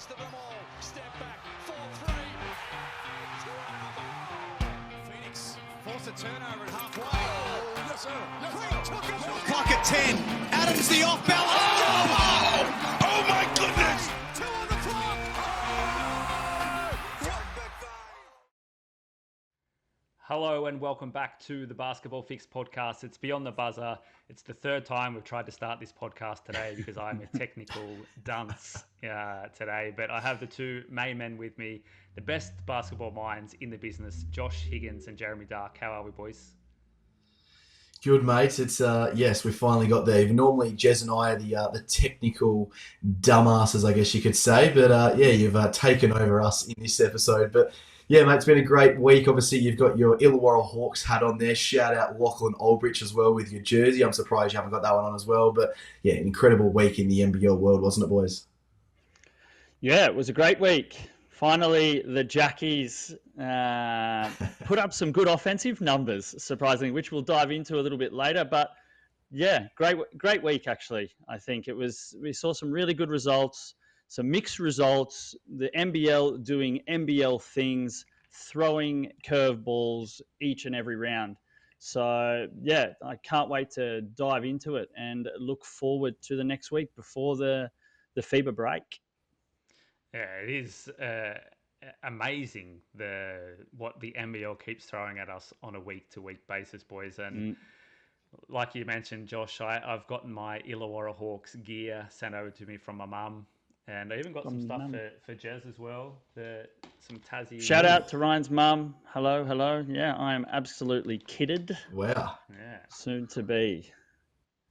best of them all. Step back, 4-3. Phoenix forced a turnover at halfway. Oh, yes, sir. Yes, sir. Clock at 10. Adams the off balance. Oh my goodness. 2 on the clock. Hello and welcome back to the Basketball Fix podcast. It's Beyond the Buzzer. It's the third time we've tried to start this podcast today because I'm a technical dunce today. But I have the two main men with me, the best basketball minds in the business, Josh Higgins and Jeremy Darke. How are we, boys? Good, mates. It's yes, we finally got there. Normally, Jez and I are the technical dumbasses, I guess you could say. But yeah, you've taken over us in this episode. But yeah, mate, it's been a great week. Obviously, you've got your Illawarra Hawks hat on there. Shout out Lachlan Aldrich as well with your jersey. I'm surprised you haven't got that one on as well. But yeah, an incredible week in the NBL world, wasn't it, boys? Yeah, it was a great week. Finally, the Jackies put up some good offensive numbers, surprisingly, which we'll dive into a little bit later. But yeah, great week, actually. I think we saw some really good results. Some mixed results, the NBL doing NBL things, throwing curveballs each and every round. So, yeah, I can't wait to dive into it and look forward to the next week before the FIBA break. Yeah, it is amazing what the NBL keeps throwing at us on a week-to-week basis, boys. And like you mentioned, Josh, I've gotten my Illawarra Hawks gear sent over to me from my mum. And I even got some stuff for Jez as well. Some Tassie. Shout out to Ryan's mum. Hello. Yeah, I am absolutely kidded. Wow. Yeah. Soon to be.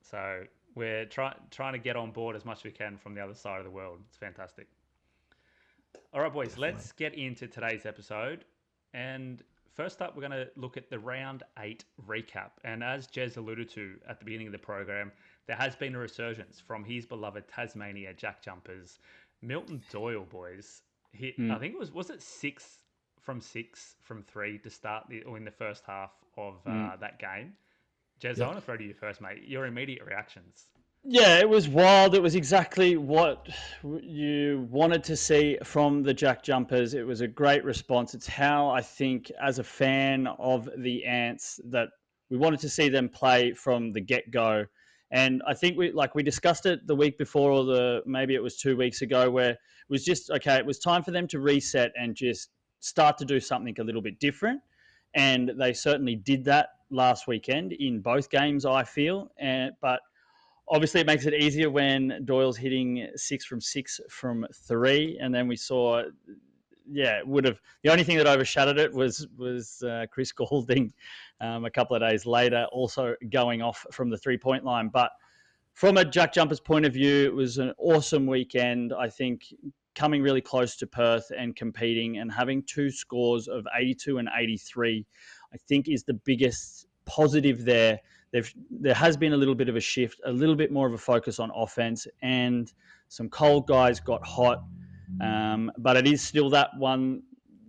So we're trying to get on board as much as we can from the other side of the world. It's fantastic. All right, boys, let's get into today's episode. And first up, we're going to look at the Round 8 recap. And as Jez alluded to at the beginning of the program, there has been a resurgence from his beloved Tasmania Jack Jumpers. Milton Doyle, boys, hit, I think was it 6 from 3 to start in the first half of that game. Jez, I want to throw to you first, mate. Your immediate reactions. Yeah, it was wild. It was exactly what you wanted to see from the Jack Jumpers. It was a great response. It's how I think, as a fan of the Ants, that we wanted to see them play from the get-go. And I think we discussed it the week before, or maybe it was 2 weeks ago, where it was just, okay, it was time for them to reset and just start to do something a little bit different. And they certainly did that last weekend in both games, I feel. But obviously, it makes it easier when Doyle's hitting 6 from 3, and then we saw, the only thing that overshadowed it was Chris Goulding a couple of days later, also going off from the 3-point line. But from a Jack Jumpers point of view, it was an awesome weekend. I think coming really close to Perth and competing and having 2 scores of 82 and 83, I think is the biggest positive there. There has been a little bit of a shift, a little bit more of a focus on offense, and some cold guys got hot. But it is still that one.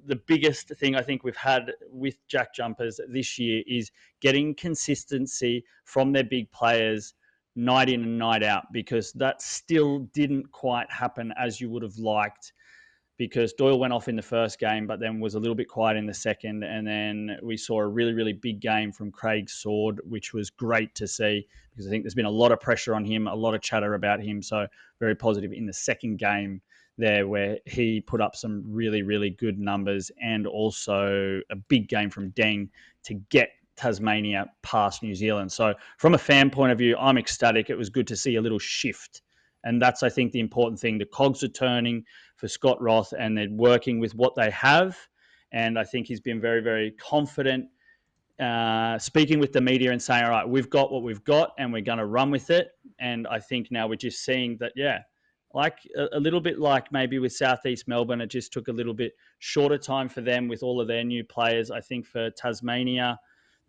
The biggest thing I think we've had with Jack Jumpers this year is getting consistency from their big players night in and night out, because that still didn't quite happen as you would have liked, because Doyle went off in the first game, but then was a little bit quiet in the second. And then we saw a really, really big game from Craig Sword, which was great to see, because I think there's been a lot of pressure on him, a lot of chatter about him. So very positive in the second game there, where he put up some really, really good numbers, and also a big game from Deng to get Tasmania past New Zealand. So from a fan point of view, I'm ecstatic. It was good to see a little shift. And that's, I think, the important thing. The cogs are turning for Scott Roth, and they're working with what they have. And I think he's been very, very confident, speaking with the media and saying, all right, we've got what we've got and we're going to run with it. And I think now we're just seeing that, like a little bit like maybe with Southeast Melbourne, it just took a little bit shorter time for them with all of their new players. I think for Tasmania,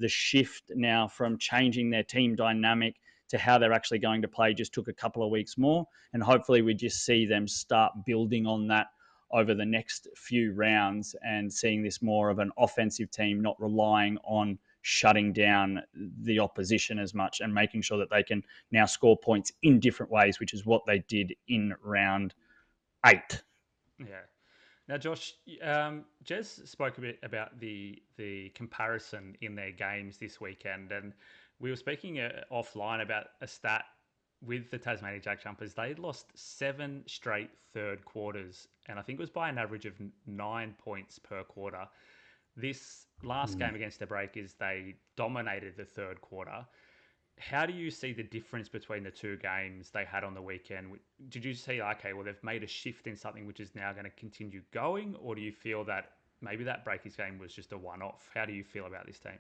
the shift now from changing their team dynamic to how they're actually going to play just took a couple of weeks more. And hopefully we just see them start building on that over the next few rounds and seeing this more of an offensive team, not relying on shutting down the opposition as much and making sure that they can now score points in different ways, which is what they did in round 8. Yeah. Now, Josh, Jez spoke a bit about the comparison in their games this weekend, and we were speaking offline about a stat with the Tasmania Jack Jumpers. They lost 7 straight third quarters, and I think it was by an average of 9 points per quarter. This last game against the Breakers, they dominated the third quarter. How do you see the difference between the two games they had on the weekend? Did you see, okay, well, they've made a shift in something which is now going to continue going, or do you feel that maybe that Breakers game was just a one-off? How do you feel about this team?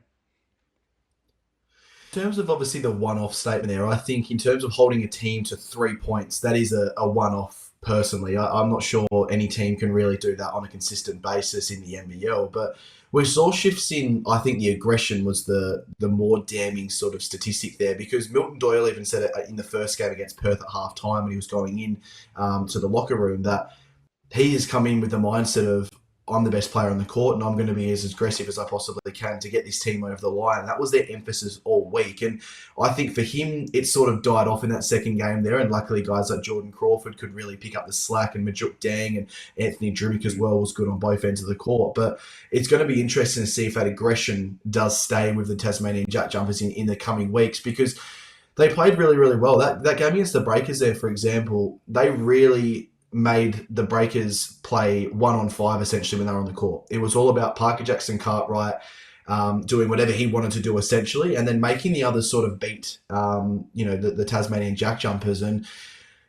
In terms of obviously the one-off statement there, I think in terms of holding a team to 3 points, that is a one-off personally. I'm not sure any team can really do that on a consistent basis in the NBL, but we saw shifts in, I think the aggression was the more damning sort of statistic there, because Milton Doyle even said it in the first game against Perth at half-time when he was going in to the locker room, that he has come in with the mindset of, I'm the best player on the court and I'm going to be as aggressive as I possibly can to get this team over the line. And that was their emphasis all week. And I think for him, it sort of died off in that second game there. And luckily, guys like Jordan Crawford could really pick up the slack, and Majuk Dang and Anthony Drumic as well was good on both ends of the court. But it's going to be interesting to see if that aggression does stay with the Tasmanian Jack Jumpers in the coming weeks, because they played really, really well. That game against the Breakers there, for example, they really made the Breakers play 1-on-5 essentially when they were on the court. It was all about Parker Jackson Cartwright doing whatever he wanted to do essentially, and then making the others sort of beat the Tasmanian Jack Jumpers. And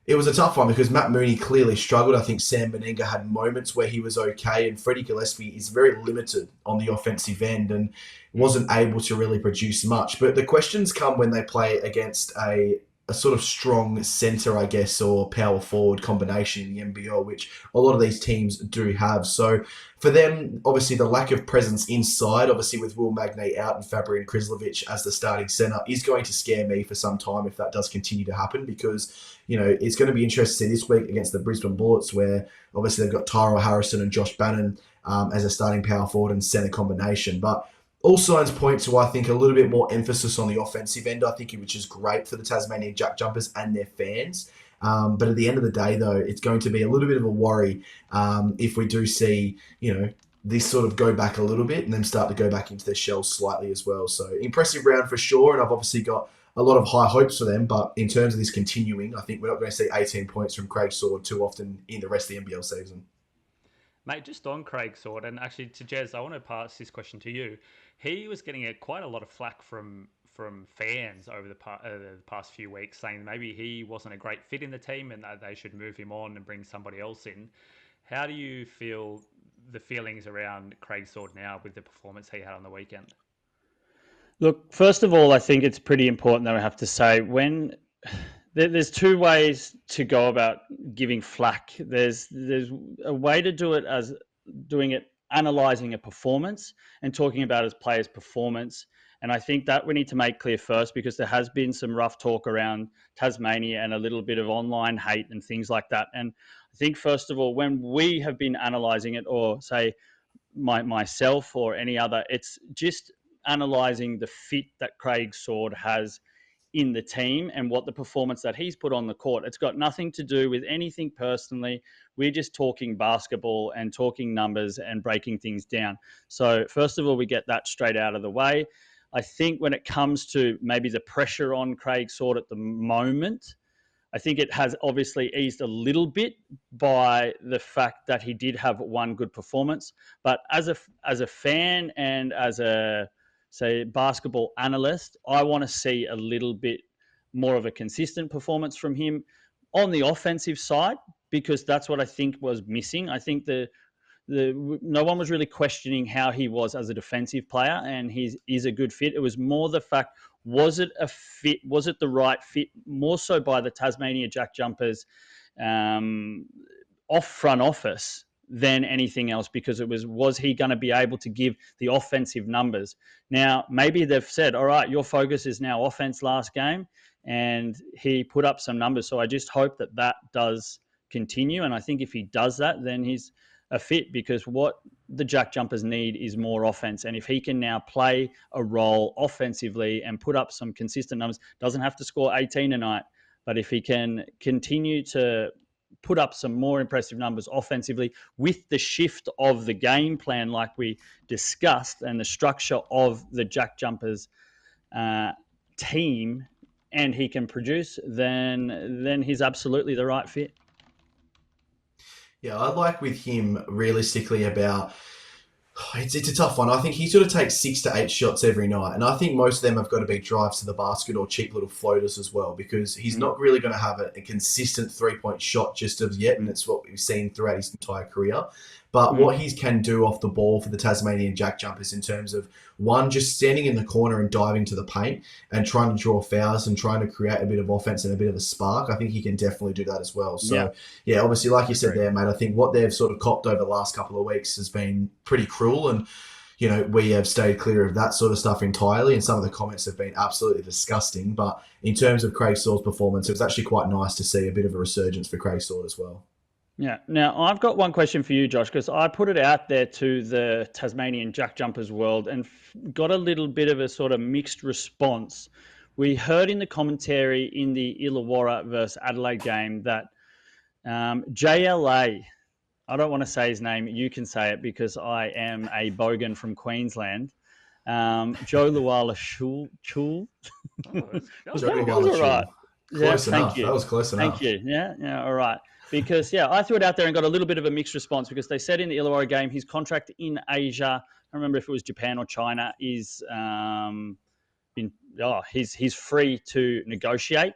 it was a tough one because Matt Mooney clearly struggled. I think Sam Benenga had moments where he was okay, and Freddie Gillespie is very limited on the offensive end and wasn't able to really produce much. But the questions come when they play against a sort of strong centre, I guess, or power forward combination in the NBL, which a lot of these teams do have. So for them, obviously the lack of presence inside, obviously with Will Magnate out and Fabian Krislovic as the starting centre, is going to scare me for some time if that does continue to happen, because, it's going to be interesting this week against the Brisbane Bullets, where obviously they've got Tyrell Harrison and Josh Bannon as a starting power forward and centre combination. But all signs point to, I think, a little bit more emphasis on the offensive end, I think, which is great for the Tasmanian Jack Jumpers and their fans. But at the end of the day, though, it's going to be a little bit of a worry if we do see, this sort of go back a little bit and then start to go back into their shells slightly as well. So impressive round for sure, and I've obviously got a lot of high hopes for them. But in terms of this continuing, I think we're not going to see 18 points from Craig Sword too often in the rest of the NBL season. Mate, just on Craig Sword, and actually to Jez, I want to pass this question to you. He was getting quite a lot of flack from fans over the past few weeks, saying maybe he wasn't a great fit in the team and that they should move him on and bring somebody else in. How do you feel the feelings around Craig Sword now with the performance he had on the weekend? Look, first of all, I think it's pretty important that I have to say, when there's two ways to go about giving flack. There's a way to do it as doing it, analysing a performance and talking about his player's performance. And I think that we need to make clear first, because there has been some rough talk around Tasmania and a little bit of online hate and things like that. And I think, first of all, when we have been analysing it, or say myself or any other, it's just analysing the fit that Craig Sword has in the team and what the performance that he's put on the court. It's got nothing to do with anything personally. We're just talking basketball and talking numbers and breaking things down. So first of all, we get that straight out of the way. I think when it comes to maybe the pressure on Craig Sword at the moment, I think it has obviously eased a little bit by the fact that he did have one good performance. But as a fan and as a, say, basketball analyst, I want to see a little bit more of a consistent performance from him on the offensive side, because that's what I think was missing. I think no one was really questioning how he was as a defensive player, and he is a good fit. It was more the fact, was it a fit? Was it the right fit? More so by the Tasmania Jack Jumpers off front office than anything else, because it was he going to be able to give the offensive numbers? Now, maybe they've said, all right, your focus is now offense last game, and he put up some numbers. So I just hope that does continue. And I think if he does that, then he's a fit, because what the Jack Jumpers need is more offense. And if he can now play a role offensively and put up some consistent numbers, doesn't have to score 18 a night, but if he can continue to put up some more impressive numbers offensively with the shift of the game plan, like we discussed, and the structure of the Jack Jumpers team, and he can produce, then he's absolutely the right fit. Yeah, I like with him realistically about. It's a tough one. I think he sort of takes 6 to 8 shots every night, and I think most of them have got to be drives to the basket or cheap little floaters as well, because he's not really going to have a consistent 3-point shot just as yet, and it's what we've seen throughout his entire career. But what he can do off the ball for the Tasmanian Jack Jumpers in terms of, one, just standing in the corner and diving to the paint and trying to draw fouls and trying to create a bit of offense and a bit of a spark, I think he can definitely do that as well. So, yeah obviously, like you said there, mate, I think what they've sort of copped over the last couple of weeks has been pretty cruel, and we have stayed clear of that sort of stuff entirely, and some of the comments have been absolutely disgusting. But in terms of Craig Sword's performance, it was actually quite nice to see a bit of a resurgence for Craig Sword as well. Yeah. Now, I've got one question for you, Josh, because I put it out there to the Tasmanian Jack Jumpers world and got a little bit of a sort of mixed response. We heard in the commentary in the Illawarra versus Adelaide game that JLA, I don't want to say his name, you can say it because I am a bogan from Queensland, Joe Luala Chul. That was all right. Close enough. Thank you. That was close enough. Thank you. Yeah, all right. Because, I threw it out there and got a little bit of a mixed response, because they said in the Illawarra game his contract in Asia, I don't remember if it was Japan or China, is he's free to negotiate,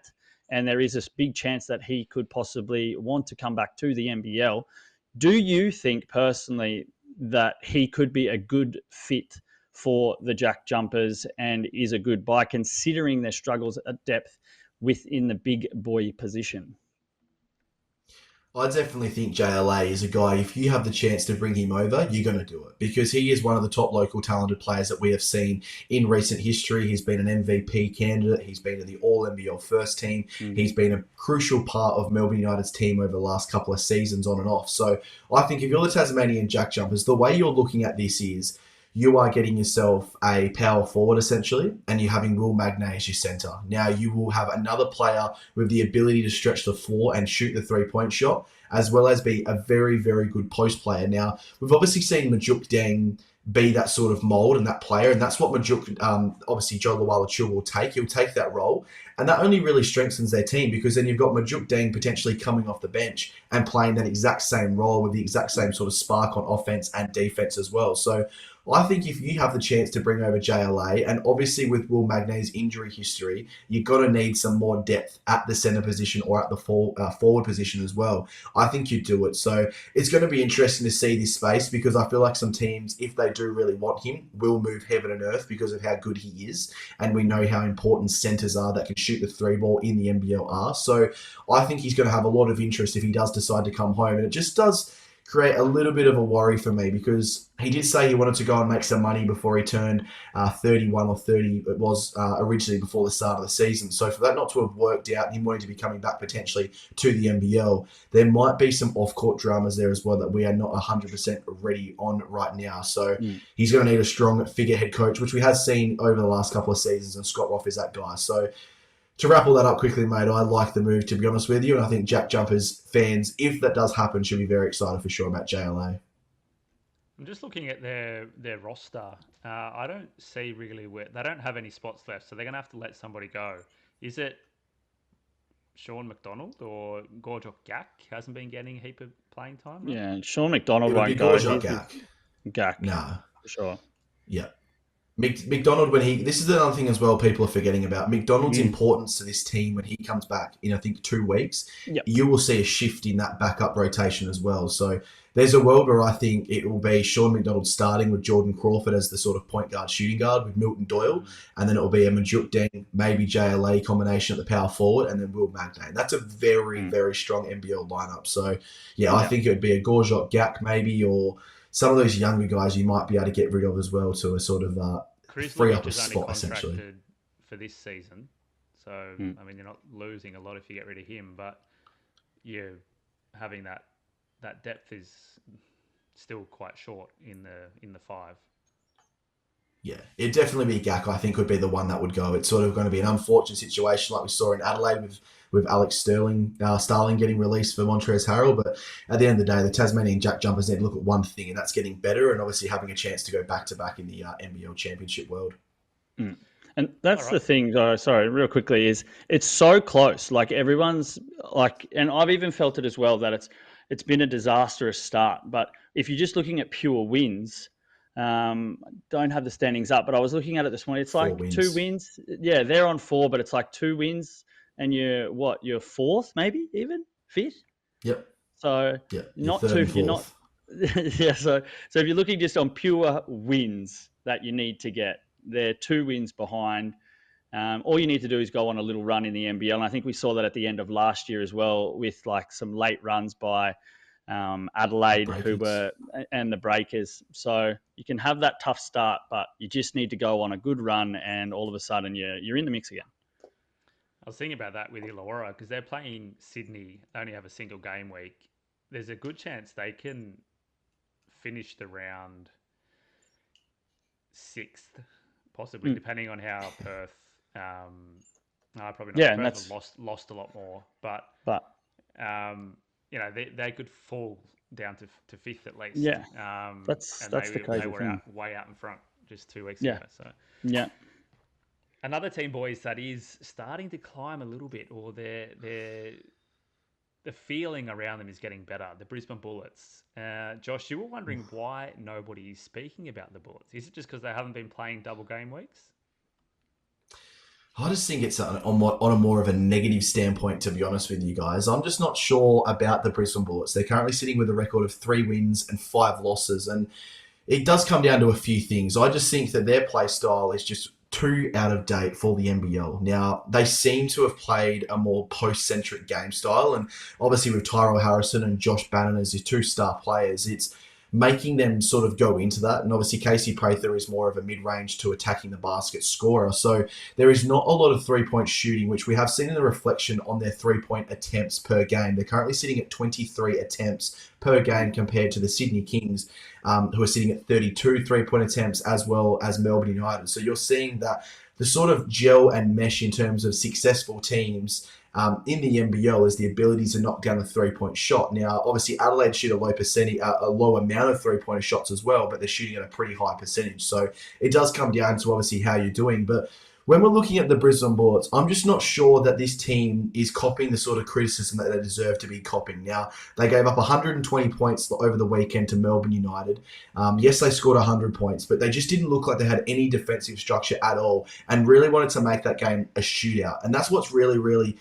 and there is a big chance that he could possibly want to come back to the NBL. Do you think personally that he could be a good fit for the Jack Jumpers and is a good buy, considering their struggles at depth within the big boy position? I definitely think JLA is a guy, if you have the chance to bring him over, you're going to do it, because he is one of the top local talented players that we have seen in recent history. He's been an MVP candidate. He's been in the All-NBL first team. He's been a crucial part of Melbourne United's team over the last couple of seasons on and off. So I think if you're the Tasmanian Jack Jumpers, the way you're looking at this is you are getting yourself a power forward, essentially, and you're having Will Magnay as your centre. Now, you will have another player with the ability to stretch the floor and shoot the three-point shot, as well as be a very, very good post player. Now, we've obviously seen Majuk Deng be that sort of mould and that player, and that's what Majuk, obviously, Joe Luala will take. He'll take that role, and that only really strengthens their team, because then you've got Majuk Deng potentially coming off the bench and playing that exact same role with the exact same sort of spark on offense and defense as well. So I think if you have the chance to bring over JLA, and obviously with Will Magnay's injury history, you've got to need some more depth at the centre position or at the forward position as well. I think you do it. So it's going to be interesting to see this space, because I feel like some teams, if they do really want him, will move heaven and earth because of how good he is. And we know how important centres are that can shoot the three ball in the NBL are. So I think he's going to have a lot of interest if he does decide to come home. And it just does create a little bit of a worry for me, because he did say he wanted to go and make some money before he turned 31 or 30. It was originally before the start of the season. So for that not to have worked out and him wanting to be coming back potentially to the NBL, there might be some off-court dramas there as well that we are not 100% ready on right now. So he's going to need a strong figurehead coach, which we have seen over the last couple of seasons, and Scott Roth is that guy. So to wrap all that up quickly, mate, I like the move, to be honest with you, and I think Jack Jumpers fans, if that does happen, should be very excited for sure about JLA. I'm just looking at their roster. I don't see really where they don't have any spots left, so they're going to have to let somebody go. Is it Sean McDonald or Gorjok Gak hasn't been getting a heap of playing time? Right? Yeah, Sean McDonald won't go. Gak. No. For sure. Yeah. McDonald, this is another thing as well people are forgetting about. McDonald's importance to this team when he comes back in, I think, 2 weeks, you will see a shift in that backup rotation as well. So there's a world where I think it will be Sean McDonald starting with Jordan Crawford as the sort of point guard, shooting guard with Milton Doyle, and then it will be a Majuk Deng, maybe JLA combination at the power forward, and then Will Magnay. That's a very, very strong NBL lineup. So, I think it would be a Gorjok Gak maybe, or some of those younger guys you might be able to get rid of as well to a sort of free up a spot, essentially. For this season. So, I mean, you're not losing a lot if you get rid of him, but you're having that depth is still quite short in the five. Yeah, it'd definitely be Gak, I think, would be the one that would go. It's sort of going to be an unfortunate situation like we saw in Adelaide with Alex Starling getting released for Montrezl Harrell. But at the end of the day, the Tasmanian Jack Jumpers need to look at one thing, and that's getting better and obviously having a chance to go back-to-back in the NBL Championship world. Mm. And that's the thing, sorry, real quickly, is it's so close. Like everyone's like, and I've even felt it as well that it's been a disastrous start. But if you're just looking at pure wins, don't have the standings up, but I was looking at it this morning. It's like 2 wins. Yeah, they're on 4, but it's like 2 wins, and you're fourth, maybe even fifth. Yep. So not too. You're not. Yeah. So if you're looking just on pure wins that you need to get, they're 2 wins behind. All you need to do is go on a little run in the NBL, and I think we saw that at the end of last year as well, with like some late runs by Adelaide, and the Breakers. So you can have that tough start, but you just need to go on a good run, and all of a sudden you're in the mix again. I was thinking about that with Illawarra because they're playing Sydney. They only have a single game week. There's a good chance they can finish the round 6th, possibly, depending on how Perth. Probably not. Yeah, Perth have lost a lot more, but they could fall down to 5th at least. Yeah, that's the crazy they were thing. way out in front just 2 weeks ago. So yeah. Another team, boys, that is starting to climb a little bit, or the feeling around them is getting better. The Brisbane Bullets. Josh, you were wondering why nobody is speaking about the Bullets. Is it just because they haven't been playing double game weeks? I just think it's on a more of a negative standpoint, to be honest with you guys. I'm just not sure about the Brisbane Bullets. They're currently sitting with a record of 3 wins and 5 losses, and it does come down to a few things. I just think that their play style is just too out of date for the NBL. Now, they seem to have played a more post-centric game style, and obviously with Tyrell Harrison and Josh Bannon as your 2 star players, it's making them sort of go into that. And obviously Casey Prather is more of a mid-range to attacking the basket scorer. So there is not a lot of 3-point shooting, which we have seen in the reflection on their 3-point attempts per game. They're currently sitting at 23 attempts per game compared to the Sydney Kings, who are sitting at 32 3-point attempts, as well as Melbourne United. So you're seeing that the sort of gel and mesh in terms of successful teams in the NBL is the ability to knock down a 3-point shot. Now, obviously, Adelaide shoot a low amount of 3-pointer shots as well, but they're shooting at a pretty high percentage. So it does come down to obviously how you're doing. But when we're looking at the Brisbane Bullets, I'm just not sure that this team is copying the sort of criticism that they deserve to be copying. Now, they gave up 120 points over the weekend to Melbourne United. Yes, they scored 100 points, but they just didn't look like they had any defensive structure at all and really wanted to make that game a shootout. And that's what's really, really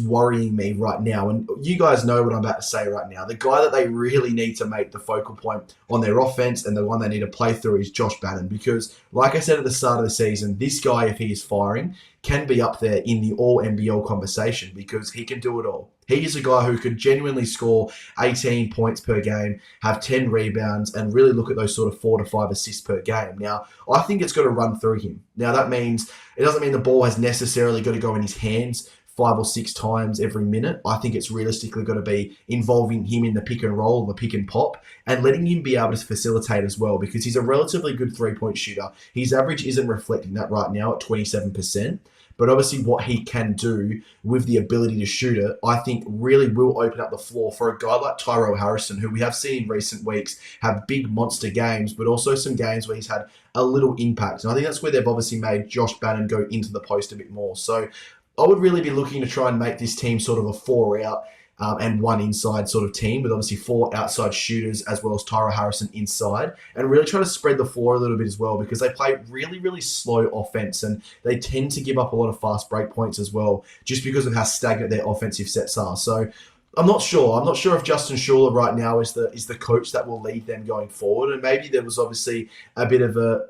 worrying me right now. And you guys know what I'm about to say right now. The guy that they really need to make the focal point on their offense and the one they need to play through is Josh Bannon. Because, like I said at the start of the season, this guy, if he is firing, can be up there in the all-NBL conversation because he can do it all. He is a guy who could genuinely score 18 points per game, have 10 rebounds, and really look at those sort of 4 to 5 assists per game. Now, I think it's got to run through him. Now, that means it doesn't mean the ball has necessarily got to go in his hands 5 or 6 times every minute. I think it's realistically got to be involving him in the pick and roll, the pick and pop, and letting him be able to facilitate as well because he's a relatively good 3-point shooter. His average isn't reflecting that right now at 27%. But obviously what he can do with the ability to shoot it, I think really will open up the floor for a guy like Tyrell Harrison, who we have seen in recent weeks have big monster games, but also some games where he's had a little impact. And I think that's where they've obviously made Josh Bannon go into the post a bit more. So I would really be looking to try and make this team sort of a 4-out and 1 inside sort of team, with obviously 4 outside shooters as well as Tyrell Harrison inside, and really try to spread the floor a little bit as well because they play really, really slow offense and they tend to give up a lot of fast break points as well just because of how stagnant their offensive sets are. So I'm not sure. I'm not sure if Justin Schuller right now is the coach that will lead them going forward, and maybe there was obviously a bit of a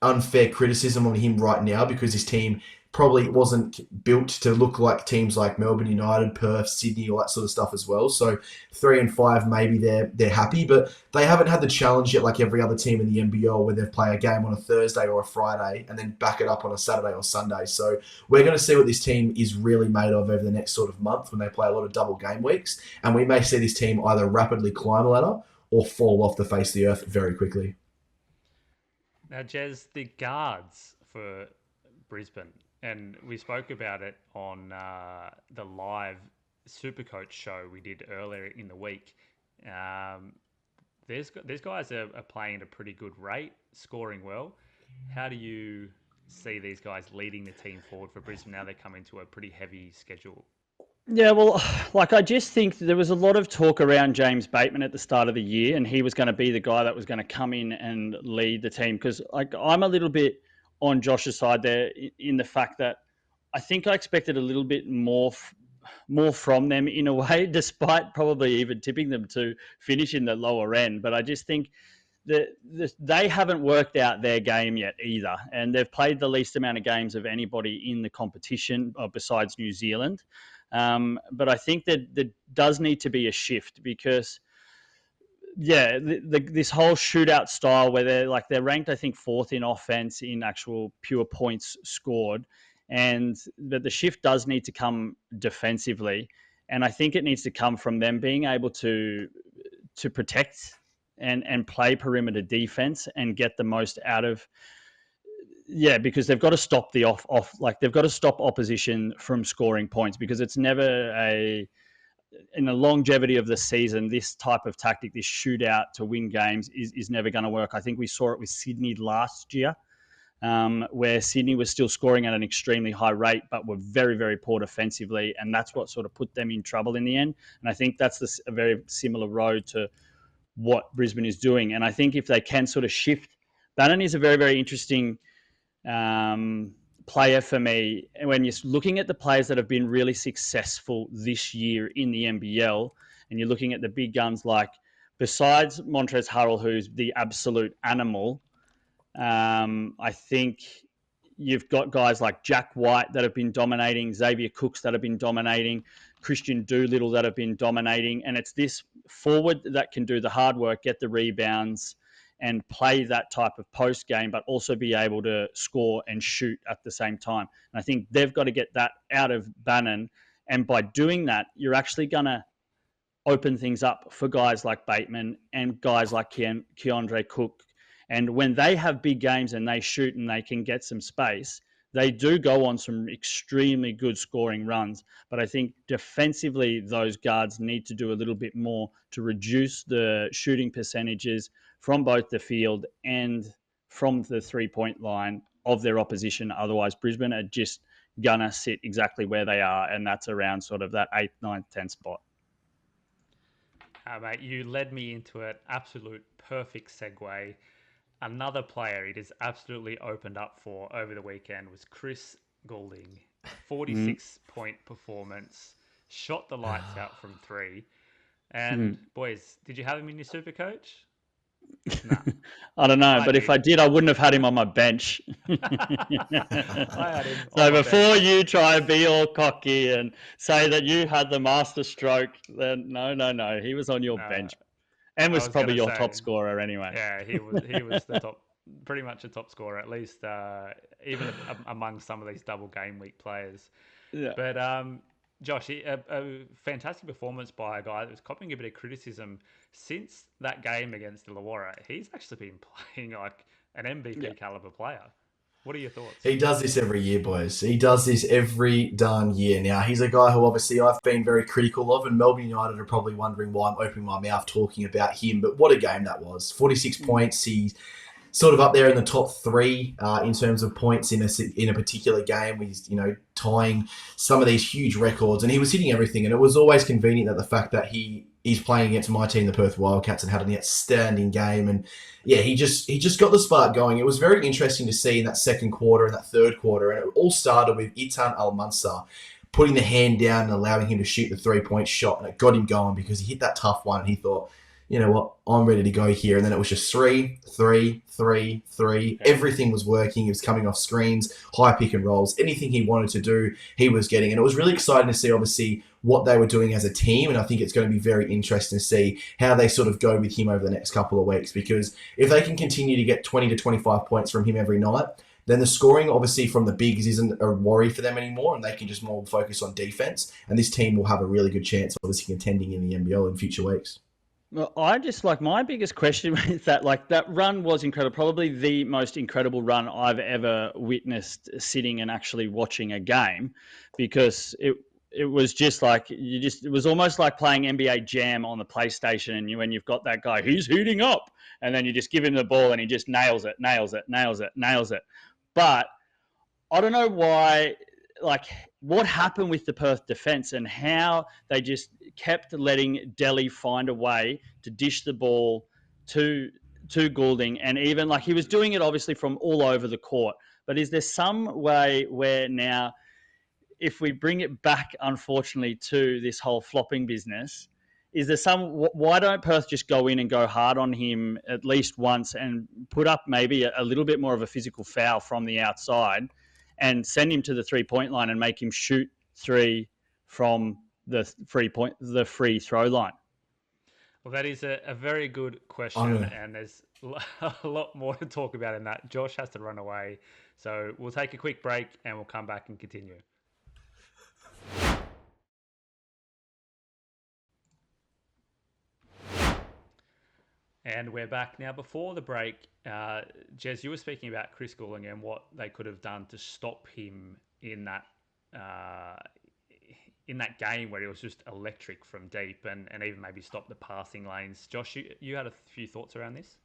unfair criticism on him right now because his team probably wasn't built to look like teams like Melbourne United, Perth, Sydney, all that sort of stuff as well. So 3 and 5, maybe they're happy, but they haven't had the challenge yet like every other team in the NBL where they play a game on a Thursday or a Friday and then back it up on a Saturday or Sunday. So we're going to see what this team is really made of over the next sort of month when they play a lot of double game weeks. And we may see this team either rapidly climb a ladder or fall off the face of the earth very quickly. Now, Jez, the guards for Brisbane, and we spoke about it on the live Supercoach show we did earlier in the week. These guys are playing at a pretty good rate, scoring well. How do you see these guys leading the team forward for Brisbane now they come into a pretty heavy schedule? Yeah, well, I just think there was a lot of talk around James Bateman at the start of the year, and he was going to be the guy that was going to come in and lead the team. Because I'm a little bit on Josh's side there in the fact that I think I expected a little bit more from them in a way, despite probably even tipping them to finish in the lower end. But I just think that they haven't worked out their game yet either, and they've played the least amount of games of anybody in the competition besides New Zealand. But I think that there does need to be a shift because, this whole shootout style where they're ranked, I think, fourth in offense in actual pure points scored, and that the shift does need to come defensively, and I think it needs to come from them being able to protect and play perimeter defense and get the most out of. Yeah, because they've got to stop they've got to stop opposition from scoring points because it's never in the longevity of the season, this type of tactic, this shootout to win games is never going to work. I think we saw it with Sydney last year, where Sydney was still scoring at an extremely high rate, but were very, very poor defensively. And that's what sort of put them in trouble in the end. And I think that's a very similar road to what Brisbane is doing. And I think if they can sort of shift, Bannon is a very, very interesting player for me. When you're looking at the players that have been really successful this year in the NBL, and you're looking at the big guns like, besides Montrezl Harrell, who's the absolute animal, I think you've got guys like Jack White that have been dominating, Xavier Cooks that have been dominating, Christian Doolittle that have been dominating, and it's this forward that can do the hard work, get the rebounds, and play that type of post game, but also be able to score and shoot at the same time. And I think they've got to get that out of Bannon. And by doing that, you're actually going to open things up for guys like Bateman and guys like Keandre Cook. And when they have big games and they shoot and they can get some space, they do go on some extremely good scoring runs. But I think defensively, those guards need to do a little bit more to reduce the shooting percentages from both the field and from the three-point line of their opposition. Otherwise, Brisbane are just going to sit exactly where they are, and that's around sort of that 8th, 9th, 10th spot. Mate, you led me into an absolute perfect segue. Another player it has absolutely opened up for over the weekend was Chris Goulding. 46-point performance, shot the lights out from three. And, boys, did you have him in your super coach? No. I don't know, but if I did, I wouldn't have had him on my bench. I had him so before you try and be all cocky and say that you had the master stroke, then no, he was on your bench, and was probably your top scorer anyway. Yeah, he was the top, pretty much a top scorer, at least even among some of these double game week players. Yeah. But Josh, a fantastic performance by a guy that was copying a bit of criticism since that game against Illawarra. He's actually been playing like an MVP caliber player. What are your thoughts? He does this every year, boys. He does this every darn year. Now, he's a guy who obviously I've been very critical of, and Melbourne United are probably wondering why I'm opening my mouth talking about him. But what a game that was. 46 points. He's sort of up there in the top three in terms of points in a particular game. He's, tying some of these huge records, and he was hitting everything. And it was always convenient that the fact that he's playing against my team, the Perth Wildcats, and had an outstanding game. And yeah, he just got the spark going. It was very interesting to see in that second quarter and that third quarter. And it all started with Itan Al-Mansur putting the hand down and allowing him to shoot the 3-point shot. And it got him going because he hit that tough one. And he thought, you know what, I'm ready to go here. And then it was just 3, 3, 3, 3. Everything was working. He was coming off screens, high pick and rolls. Anything he wanted to do, he was getting. And it was really exciting to see, obviously, what they were doing as a team. And I think it's going to be very interesting to see how they sort of go with him over the next couple of weeks. Because if they can continue to get 20 to 25 points from him every night, then the scoring, obviously, from the bigs isn't a worry for them anymore, and they can just more focus on defense. And this team will have a really good chance of obviously contending in the NBL in future weeks. Well, I just like my biggest question is that that run was incredible, probably the most incredible run I've ever witnessed sitting and actually watching a game, because it was just like it was almost like playing NBA Jam on the PlayStation, and when you've got that guy who's hooting up, and then you just give him the ball and he just nails it, nails it, nails it, nails it. But I don't know why, like, what happened with the Perth defence and how they just kept letting Delhi find a way to dish the ball to Goulding, and even like he was doing it obviously from all over the court. But is there some way where now, if we bring it back, unfortunately, to this whole flopping business, is there some? Why don't Perth just go in and go hard on him at least once and put up maybe a little bit more of a physical foul from the outside, and send him to the 3-point line and make him shoot three from the free throw line? Well, that is a very good question, and there's a lot more to talk about in that. Josh has to run away, so we'll take a quick break and we'll come back and continue. And we're back now. Before the break, Jez, you were speaking about Chris Goulding and what they could have done to stop him in that game where he was just electric from deep, and even maybe stop the passing lanes. Josh, you had a few thoughts around this?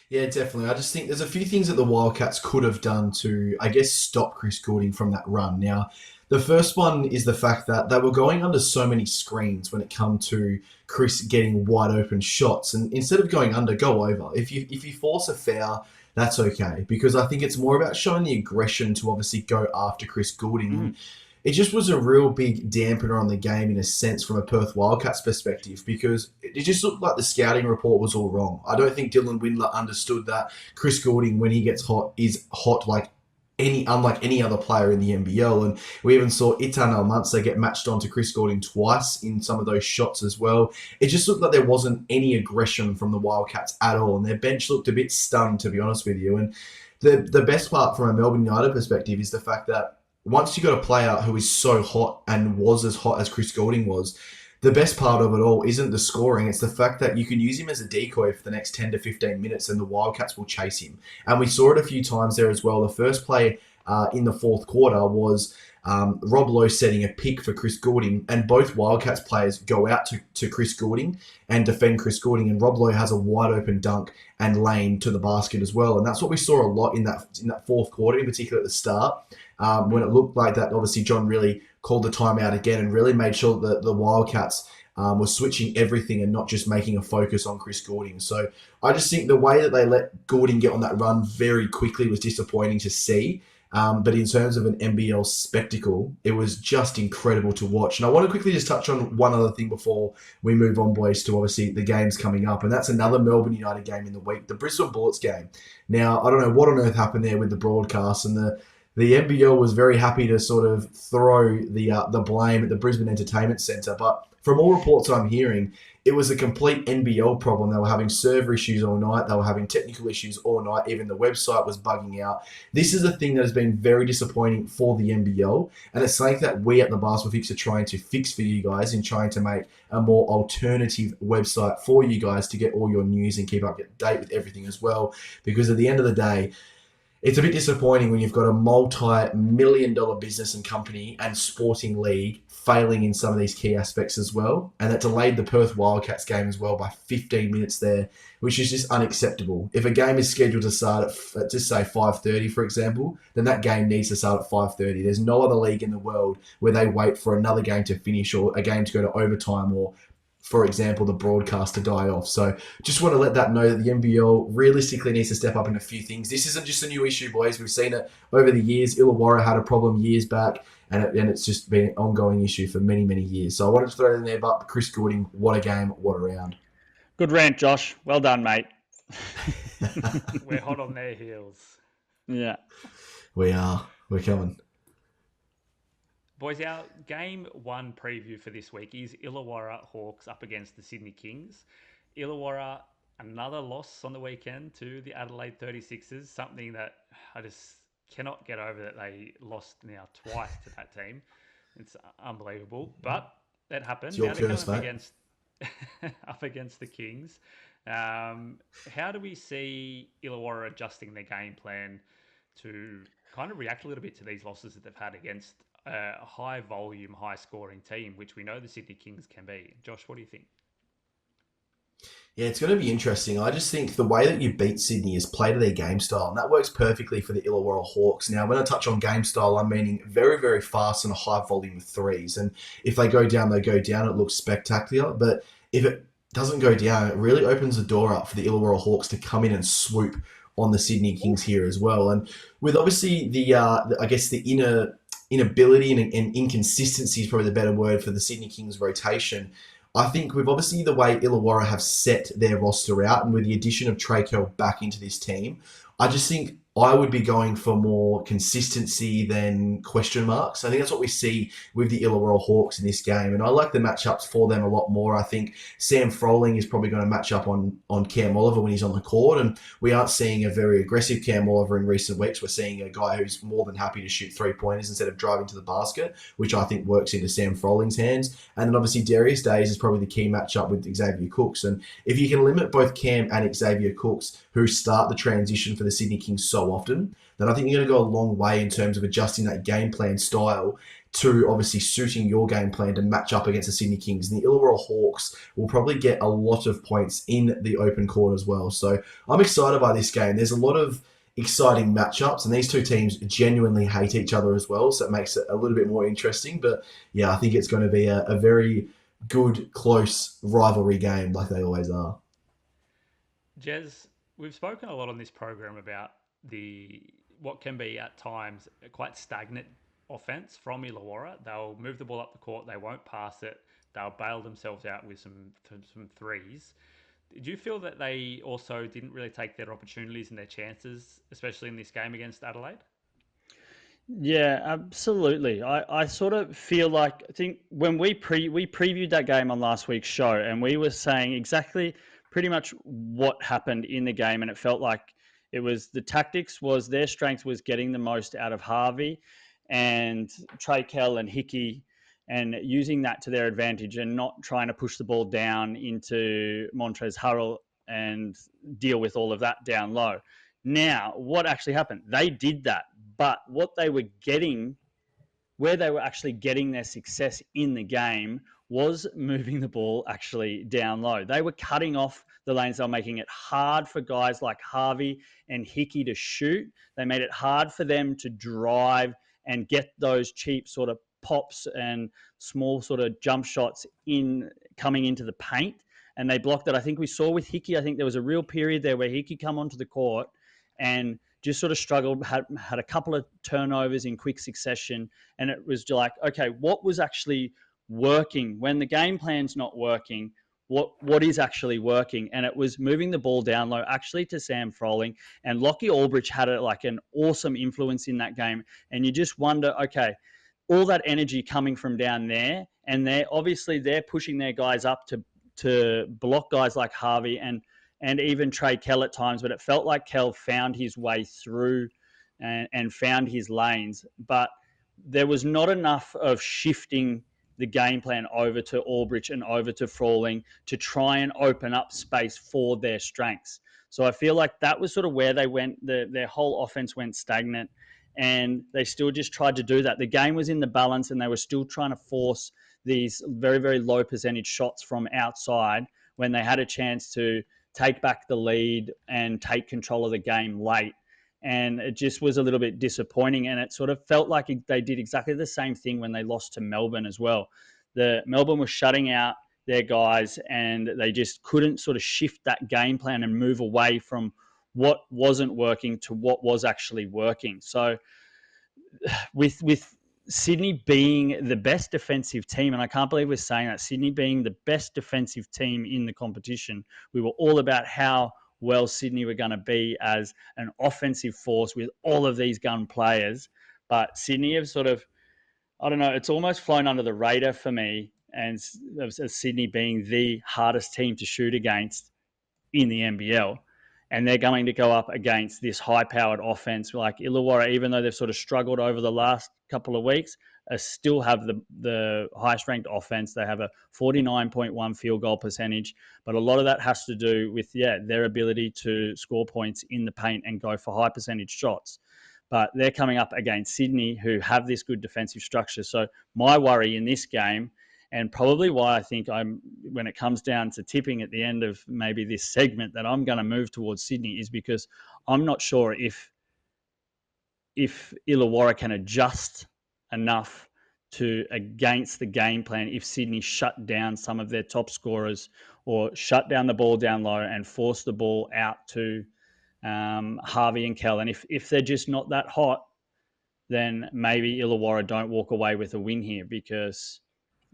Yeah, definitely. I just think there's a few things that the Wildcats could have done to, I guess, stop Chris Goulding from that run. Now, the first one is the fact that they were going under so many screens when it come to Chris getting wide open shots. And instead of going under, go over. If you force a foul, that's okay. Because I think it's more about showing the aggression to obviously go after Chris Goulding. It just was a real big dampener on the game in a sense from a Perth Wildcats perspective, because it just looked like the scouting report was all wrong. I don't think Dylan Windler understood that Chris Goulding, when he gets hot, is hot unlike any other player in the NBL. And we even saw Itan Almansa get matched on to Chris Goulding twice in some of those shots as well. It just looked like there wasn't any aggression from the Wildcats at all, and their bench looked a bit stunned, to be honest with you. And the best part from a Melbourne United perspective is the fact that once you got a player who is so hot and was as hot as Chris Goulding was, the best part of it all isn't the scoring. It's the fact that you can use him as a decoy for the next 10 to 15 minutes and the Wildcats will chase him. And we saw it a few times there as well. The first play in the fourth quarter was Rob Lowe setting a pick for Chris Goulding, and both Wildcats players go out to Chris Goulding and defend Chris Goulding, and Rob Lowe has a wide open dunk and lane to the basket as well. And that's what we saw a lot in that fourth quarter, in particular at the start, when it looked like that. Obviously, John really called the timeout again and really made sure that the Wildcats were switching everything and not just making a focus on Chris Goulding. So I just think the way that they let Goulding get on that run very quickly was disappointing to see. But in terms of an NBL spectacle, it was just incredible to watch. And I want to quickly just touch on one other thing before we move on, boys, to obviously the games coming up. And that's another Melbourne United game in the week, the Brisbane Bullets game. Now, I don't know what on earth happened there with the broadcast, and the NBL was very happy to sort of throw the blame at the Brisbane Entertainment Centre. But from all reports I'm hearing, it was a complete NBL problem. They were having server issues all night. They were having technical issues all night. Even the website was bugging out. This is a thing that has been very disappointing for the NBL. And it's something that we at the Basketball Fix are trying to fix for you guys, in trying to make a more alternative website for you guys to get all your news and keep up to date with everything as well. Because at the end of the day, it's a bit disappointing when you've got a multi-million-dollar business and company and sporting league failing in some of these key aspects as well. And that delayed the Perth Wildcats game as well by 15 minutes there, which is just unacceptable. If a game is scheduled to start at just say 5:30, for example, then that game needs to start at 5:30. There's no other league in the world where they wait for another game to finish or a game to go to overtime, or, for example, the broadcast to die off. So just want to let that know that the NBL realistically needs to step up in a few things. This isn't just a new issue, boys. We've seen it over the years. Illawarra had a problem years back, and it's just been an ongoing issue for many, many years. So I wanted to throw it in there, but Chris Goulding, what a game, what a round. Good rant, Josh. Well done, mate. We're hot on their heels. Yeah. We are. We're coming. Boys, our game one preview for this week is Illawarra Hawks up against the Sydney Kings. Illawarra, another loss on the weekend to the Adelaide 36ers, something that I just cannot get over, that they lost now twice to that team. It's unbelievable, but that happened. It's your Now they're curse, coming up mate. against, up against the Kings. How do we see Illawarra adjusting their game plan to kind of react a little bit to these losses that they've had against a high volume, high scoring team, which we know the Sydney Kings can be? Josh, what do you think? Yeah, it's going to be interesting. I just think the way that you beat Sydney is play to their game style, and that works perfectly for the Illawarra Hawks. Now, when I touch on game style, I'm meaning very, very fast and a high volume of threes. And if they go down, they go down. It looks spectacular. But if it doesn't go down, it really opens the door up for the Illawarra Hawks to come in and swoop on the Sydney Kings here as well. And with obviously I guess the inability and inconsistency is probably the better word for the Sydney Kings rotation. I think with obviously the way Illawarra have set their roster out and with the addition of Trey Kell back into this team, I just think I would be going for more consistency than question marks. I think that's what we see with the Illawarra Hawks in this game. And I like the matchups for them a lot more. I think Sam Froling is probably going to match up on Cam Oliver when he's on the court. And we aren't seeing a very aggressive Cam Oliver in recent weeks. We're seeing a guy who's more than happy to shoot three-pointers instead of driving to the basket, which I think works into Sam Froling's hands. And then obviously Darius Days is probably the key matchup with Xavier Cooks. And if you can limit both Cam and Xavier Cooks, who start the transition for the Sydney Kings so often, then I think you're going to go a long way in terms of adjusting that game plan style to obviously suiting your game plan to match up against the Sydney Kings. And the Illawarra Hawks will probably get a lot of points in the open court as well. So I'm excited by this game. There's a lot of exciting matchups, and these two teams genuinely hate each other as well, so it makes it a little bit more interesting. But yeah, I think it's going to be a very good, close rivalry game like they always are. Jez, we've spoken a lot on this program about what can be at times a quite stagnant offense from Illawarra. They'll move the ball up the court, they won't pass it, they'll bail themselves out with some threes. Did you feel that they also didn't really take their opportunities and their chances, especially in this game against Adelaide? Yeah, absolutely. I sort of feel like, I think when we previewed that game on last week's show, and we were saying exactly pretty much what happened in the game, and it felt like it was the tactics was their strength was getting the most out of Harvey and Trey Kell and Hickey, and using that to their advantage and not trying to push the ball down into Montrezl Harrell and deal with all of that down low. Now, what actually happened? They did that, but what they were getting, where they were actually getting their success in the game, was moving the ball actually down low. They were cutting off the lanes. They were making it hard for guys like Harvey and Hickey to shoot. They made it hard for them to drive and get those cheap sort of pops and small sort of jump shots in coming into the paint. And they blocked it. I think we saw with Hickey, I think there was a real period there where Hickey come onto the court and just sort of struggled, had a couple of turnovers in quick succession. And it was like, okay, what was actually working when the game plan's not working? What is actually working? And it was moving the ball down low, actually, to Sam Froling. And Lockie Aldrich had like an awesome influence in that game. And you just wonder, okay, all that energy coming from down there, and they're pushing their guys up to block guys like Harvey and even Trey Kell at times, but it felt like Kell found his way through and found his lanes. But there was not enough of shifting the game plan over to Albridge and over to Froling to try and open up space for their strengths. So I feel like that was sort of where they went, their whole offense went stagnant, and they still just tried to do that. The game was in the balance, and they were still trying to force these very, very low percentage shots from outside when they had a chance to take back the lead and take control of the game late. And it just was a little bit disappointing. And it sort of felt like they did exactly the same thing when they lost to Melbourne as well. Melbourne was shutting out their guys, and they just couldn't sort of shift that game plan and move away from what wasn't working to what was actually working. So with Sydney being the best defensive team, and I can't believe we're saying that, Sydney being the best defensive team in the competition, we were all about how well Sydney were going to be as an offensive force with all of these gun players. But Sydney have sort of, I don't know, it's almost flown under the radar for me, and as Sydney being the hardest team to shoot against in the NBL. And they're going to go up against this high-powered offense like Illawarra, even though they've sort of struggled over the last couple of weeks. still have the highest ranked offense. They have a 49.1 field goal percentage, but a lot of that has to do with their ability to score points in the paint and go for high percentage shots. But they're coming up against Sydney, who have this good defensive structure. So my worry in this game, and probably why I think when it comes down to tipping at the end of maybe this segment, that I'm going to move towards Sydney, is because I'm not sure if Illawarra can adjust enough against the game plan if Sydney shut down some of their top scorers or shut down the ball down low and force the ball out to Harvey and Kell. And if they're just not that hot, then maybe Illawarra don't walk away with a win here, because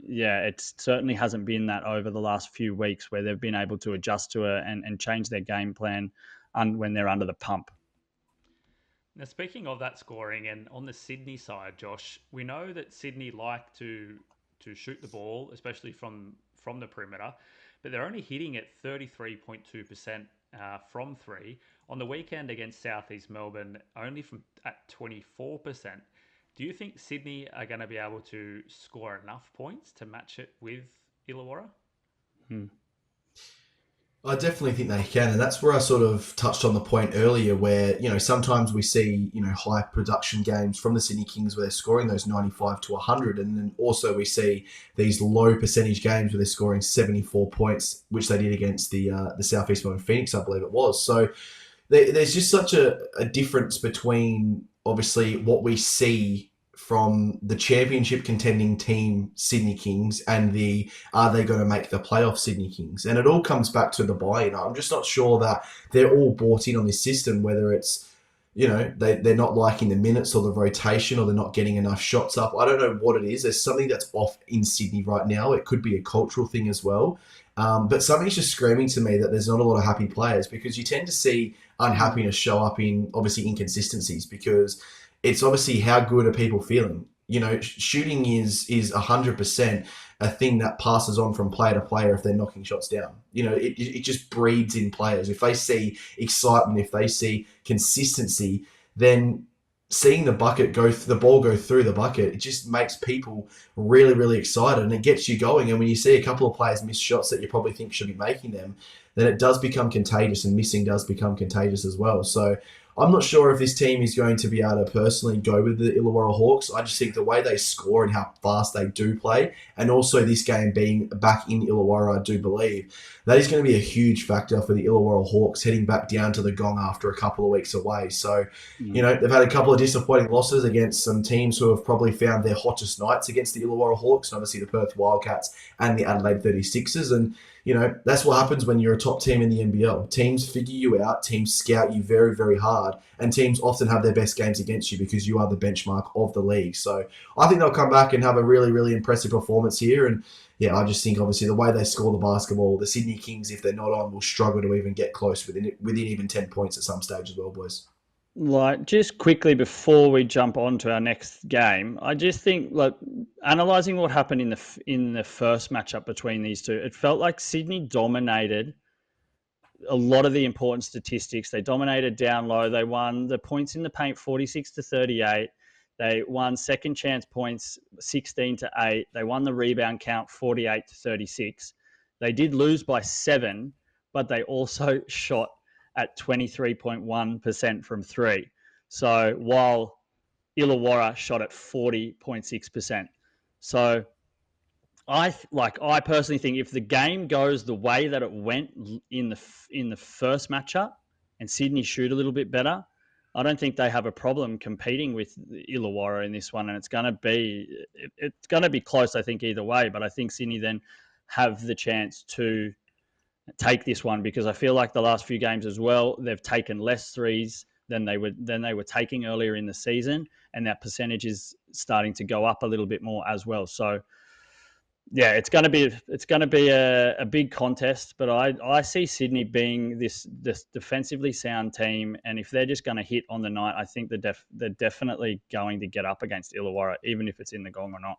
it certainly hasn't been that over the last few weeks where they've been able to adjust to it and change their game plan when they're under the pump. Now, speaking of that scoring, and on the Sydney side, Josh, we know that Sydney like to shoot the ball, especially from the perimeter, but they're only hitting at 33.2% from three. On the weekend against Southeast Melbourne, only at 24%. Do you think Sydney are going to be able to score enough points to match it with Illawarra? I definitely think they can, and that's where I sort of touched on the point earlier where, sometimes we see, high production games from the Sydney Kings where they're scoring those 95 to 100, and then also we see these low percentage games where they're scoring 74 points, which they did against the Southeast Melbourne Phoenix, I believe it was. So there's just such a difference between, obviously, what we see from the championship contending team Sydney Kings and are they going to make the playoff Sydney Kings? And it all comes back to the buy-in. I'm just not sure that they're all bought in on this system, whether it's, they're not liking the minutes or the rotation, or they're not getting enough shots up. I don't know what it is. There's something that's off in Sydney right now. It could be a cultural thing as well. But something's just screaming to me that there's not a lot of happy players, because you tend to see unhappiness show up in, obviously, inconsistencies, because it's obviously how good are people feeling. Shooting is 100% a thing that passes on from player to player if they're knocking shots down. It just breeds in players. If they see excitement, if they see consistency, then seeing the ball go through the bucket, it just makes people really, really excited, and it gets you going. And when you see a couple of players miss shots that you probably think should be making them, then it does become contagious, and missing does become contagious as well. So I'm not sure if this team is going to be able to personally go with the Illawarra Hawks. I just think the way they score and how fast they do play, and also this game being back in Illawarra, I do believe, that is going to be a huge factor for the Illawarra Hawks heading back down to the Gong after a couple of weeks away. So, they've had a couple of disappointing losses against some teams who have probably found their hottest nights against the Illawarra Hawks, and obviously the Perth Wildcats and the Adelaide 36ers. And that's what happens when you're a top team in the NBL. Teams figure you out, teams scout you very, very hard, and teams often have their best games against you because you are the benchmark of the league. So I think they'll come back and have a really, really impressive performance here. And I just think, obviously, the way they score the basketball, the Sydney Kings, if they're not on, will struggle to even get close within even 10 points at some stage as well, boys. Just quickly before we jump on to our next game, I just think, analysing what happened in the first matchup between these two, it felt like Sydney dominated a lot of the important statistics. They dominated down low. They won the points in the paint 46 to 38. They won second chance points 16 to 8. They won the rebound count 48 to 36. They did lose by 7, but they also shot at 23.1% from three. So while Illawarra shot at 40.6%. So I personally think if the game goes the way that it went in the first matchup and Sydney shoot a little bit better, I don't think they have a problem competing with Illawarra in this one, and it's going to be close, I think, either way. But I think Sydney then have the chance to take this one, because I feel like the last few games as well, they've taken less threes than they were taking earlier in the season, and that percentage is starting to go up a little bit more as well. So it's going to be a big contest, but I see Sydney being this defensively sound team, and if they're just going to hit on the night, I think they're definitely going to get up against Illawarra, even if it's in the Gong or not.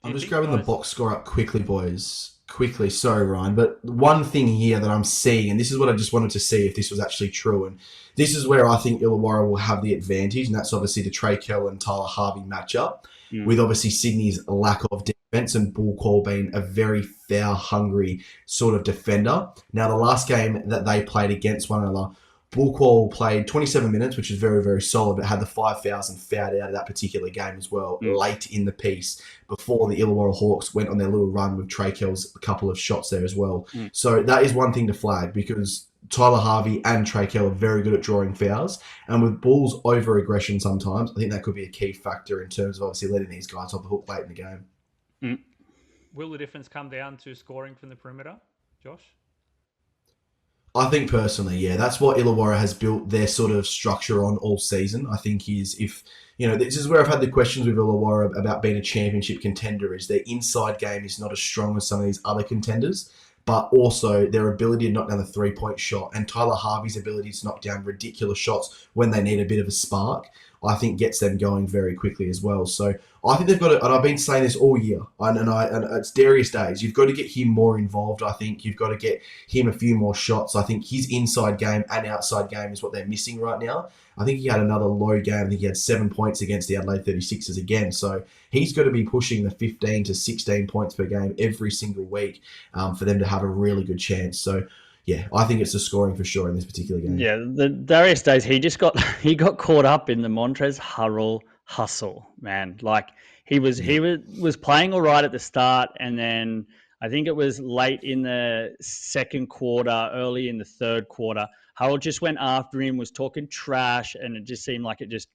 I'm just grabbing the box score up quickly, boys. quickly, sorry, Ryan, but one thing here that I'm seeing, and this is what I just wanted to see if this was actually true, and this is where I think Illawarra will have the advantage, and that's obviously the Trey Kell and Tyler Harvey matchup, with obviously Sydney's lack of defence and Bull Call being a very foul-hungry sort of defender. Now, the last game that they played against one another, Bullquall played 27 minutes, which is very, very solid, but had the 5 fouls and fouled out of that particular game as well, late in the piece, before the Illawarra Hawks went on their little run with Trey Kell's a couple of shots there as well. So that is one thing to flag, because Tyler Harvey and Trey Kell are very good at drawing fouls, and with Bulls' over-aggression sometimes, I think that could be a key factor in terms of obviously letting these guys off the hook late in the game. Will the difference come down to scoring from the perimeter, Josh? I think personally, yeah, that's what Illawarra has built their sort of structure on all season. I think is if, this is where I've had the questions with Illawarra about being a championship contender, is their inside game is not as strong as some of these other contenders, but also their ability to knock down the three-point shot and Tyler Harvey's ability to knock down ridiculous shots when they need a bit of a spark, I think gets them going very quickly as well. So I think they've got to, and I've been saying this all year, and it's Darius Days. You've got to get him more involved, I think. You've got to get him a few more shots. I think his inside game and outside game is what they're missing right now. I think he had another low game. I think he had 7 points against the Adelaide 36ers again. So he's got to be pushing the 15 to 16 points per game every single week for them to have a really good chance. So yeah, I think it's the scoring for sure in this particular game. Yeah, the Darius Days, he got caught up in the Montrezl Harrell hustle, man. Like he was playing all right at the start, and then I think it was late in the second quarter, early in the third quarter, Harrell just went after him, was talking trash, and it just seemed like it just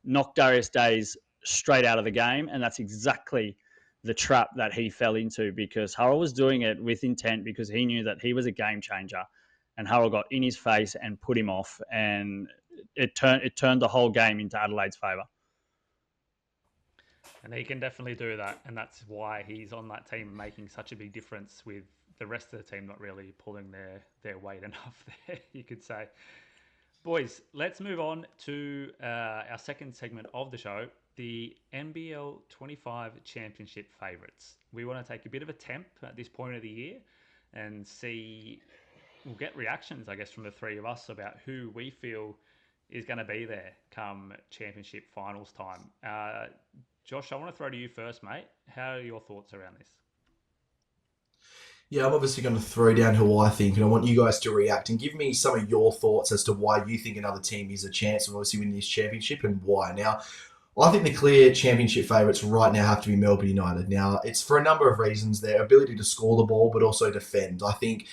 knocked Darius Days straight out of the game, and that's exactly the trap that he fell into, because Harrell was doing it with intent, because he knew that he was a game changer, and Harrell got in his face and put him off, and it turned the whole game into Adelaide's favour. And he can definitely do that, and that's why he's on that team, making such a big difference with the rest of the team not really pulling their weight enough there, you could say. Boys, let's move on to our second segment of the show, the NBL 25 Championship favourites. We want to take a bit of a temp at this point of the year and see, we'll get reactions, I guess, from the three of us about who we feel is going to be there come championship finals time. Josh, I want to throw to you first, mate. How are your thoughts around this? Yeah, I'm obviously going to throw down who I think, and I want you guys to react and give me some of your thoughts as to why you think another team is a chance of obviously winning this championship and why. Now, I think the clear championship favourites right now have to be Melbourne United. Now, it's for a number of reasons. Their ability to score the ball, but also defend. I think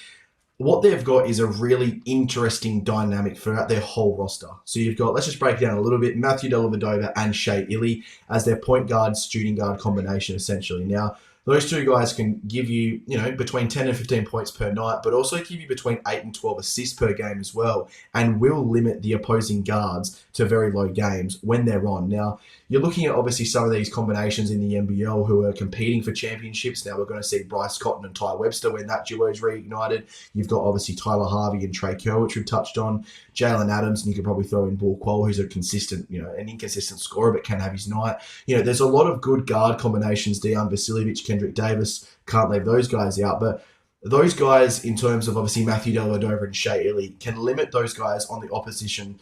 what they've got is a really interesting dynamic throughout their whole roster. So you've got, let's just break it down a little bit, Matthew Dellavedova and Shea Illy as their point guard, shooting guard combination, essentially. Now, those two guys can give you, between 10 and 15 points per night, but also give you between 8 and 12 assists per game as well, and will limit the opposing guards to very low games when they're on. Now, you're looking at obviously some of these combinations in the NBL who are competing for championships. Now, we're going to see Bryce Cotton and Ty Webster when that duo is reignited. You've got obviously Tyler Harvey and Trey Kell, which we've touched on. Jalen Adams, and you could probably throw in Bull Quall, who's a consistent, an inconsistent scorer, but can have his night. There's a lot of good guard combinations. Dejan Vasiljevic, Kendrick Davis, can't leave those guys out. But those guys, in terms of obviously Matthew Dellavedova and Shea Illy, can limit those guys on the opposition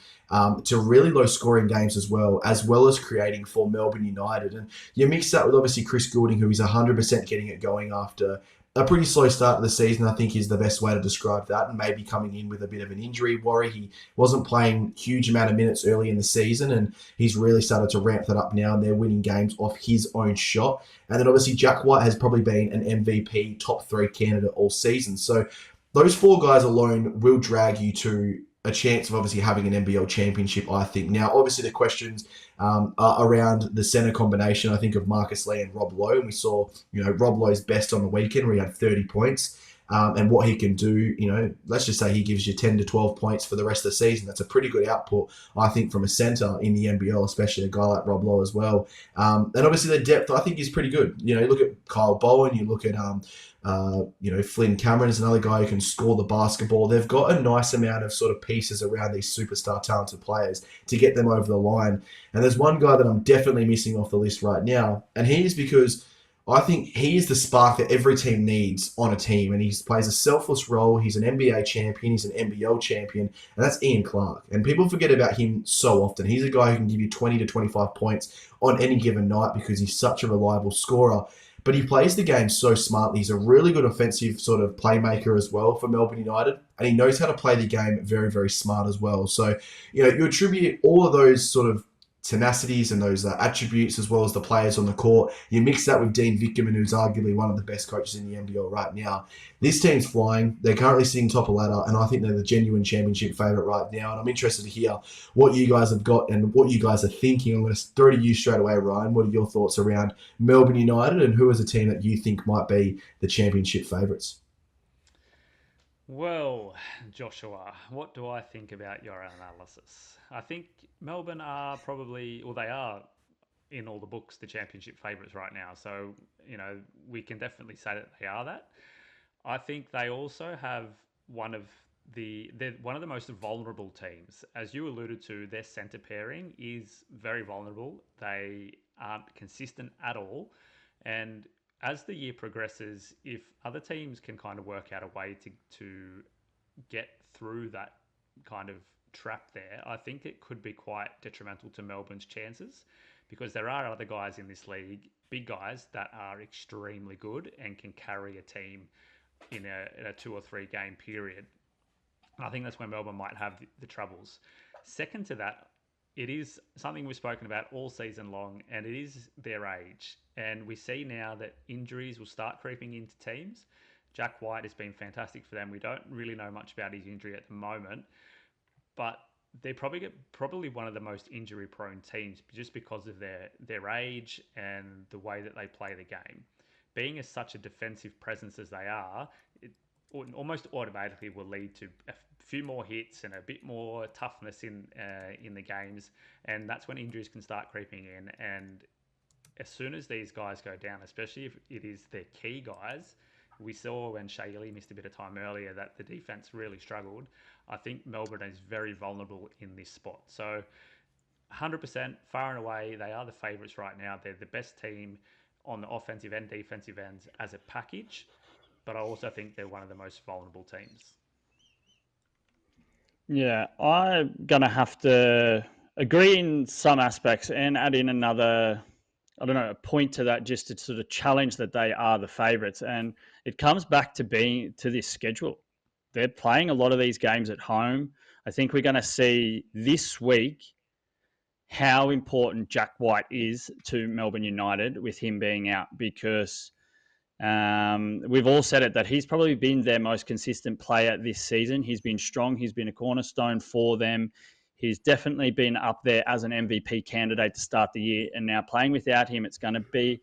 to really low scoring games as well as creating for Melbourne United. And you mix that with obviously Chris Goulding, who is 100% getting it going after a pretty slow start of the season, I think is the best way to describe that, and maybe coming in with a bit of an injury worry. He wasn't playing huge amount of minutes early in the season, and he's really started to ramp that up now, and they're winning games off his own shot. And then obviously Jack White has probably been an MVP top 3 candidate all season. So those 4 guys alone will drag you to a chance of obviously having an NBL championship, I think. Now, obviously the questions are around the center combination, I think, of Marcus Lee and Rob Lowe. And we saw, Rob Lowe's best on the weekend where he had 30 points. And what he can do, let's just say he gives you 10 to 12 points for the rest of the season. That's a pretty good output, I think, from a center in the NBL, especially a guy like Rob Lowe as well. And obviously the depth, I think, is pretty good. You look at Kyle Bowen, you look at, Flynn Cameron is another guy who can score the basketball. They've got a nice amount of sort of pieces around these superstar talented players to get them over the line. And there's one guy that I'm definitely missing off the list right now, and he is because I think he is the spark that every team needs on a team, and he plays a selfless role. He's an NBA champion, he's an NBL champion, and that's Ian Clark. And people forget about him so often. He's a guy who can give you 20 to 25 points on any given night because he's such a reliable scorer. But he plays the game so smartly. He's a really good offensive sort of playmaker as well for Melbourne United, and he knows how to play the game very, very smart as well. So, you attribute all of those sort of tenacities and those attributes as well as the players on the court. You mix that with Dean Vickerman, who's arguably one of the best coaches in the NBL right now. This team's flying. They're currently sitting top of ladder, and I think they're the genuine championship favourite right now. And I'm interested to hear what you guys have got and what you guys are thinking. I'm going to throw to you straight away, Ryan. What are your thoughts around Melbourne United, and who is a team that you think might be the championship favourites? Well, Joshua, what do I think about your analysis? I think Melbourne are probably, or they are in all the books, the championship favourites right now. So, we can definitely say that they are that. I think they also have they're one of the most vulnerable teams. As you alluded to, their centre pairing is very vulnerable. They aren't consistent at all. And as the year progresses, if other teams can kind of work out a way to get through that kind of trap there, I think it could be quite detrimental to Melbourne's chances, because there are other guys in this league, big guys, that are extremely good and can carry a team in a 2 or 3 game period. And I think that's where Melbourne might have the troubles. Second to that, it is something we've spoken about all season long, and it is their age. And we see now that injuries will start creeping into teams. Jack White has been fantastic for them. We don't really know much about his injury at the moment, but they're probably one of the most injury-prone teams just because of their age and the way that they play the game. Being as such a defensive presence as they are, it almost automatically will lead to a few more hits and a bit more toughness in the games, and that's when injuries can start creeping in. And as soon as these guys go down, especially if it is their key guys, we saw when Shea Lee missed a bit of time earlier that the defense really struggled. I think Melbourne is very vulnerable in this spot. So 100%, far and away, they are the favourites right now. They're the best team on the offensive and defensive ends as a package, but I also think they're one of the most vulnerable teams. Yeah, I'm going to have to agree in some aspects and add in another, a point to that, just to sort of challenge that they are the favourites. And it comes back to this schedule. They're playing a lot of these games at home. I think we're going to see this week how important Jack White is to Melbourne United with him being out, because we've all said it, that he's probably been their most consistent player this season. He's been strong. He's been a cornerstone for them. He's definitely been up there as an MVP candidate to start the year. And now playing without him, it's going to be,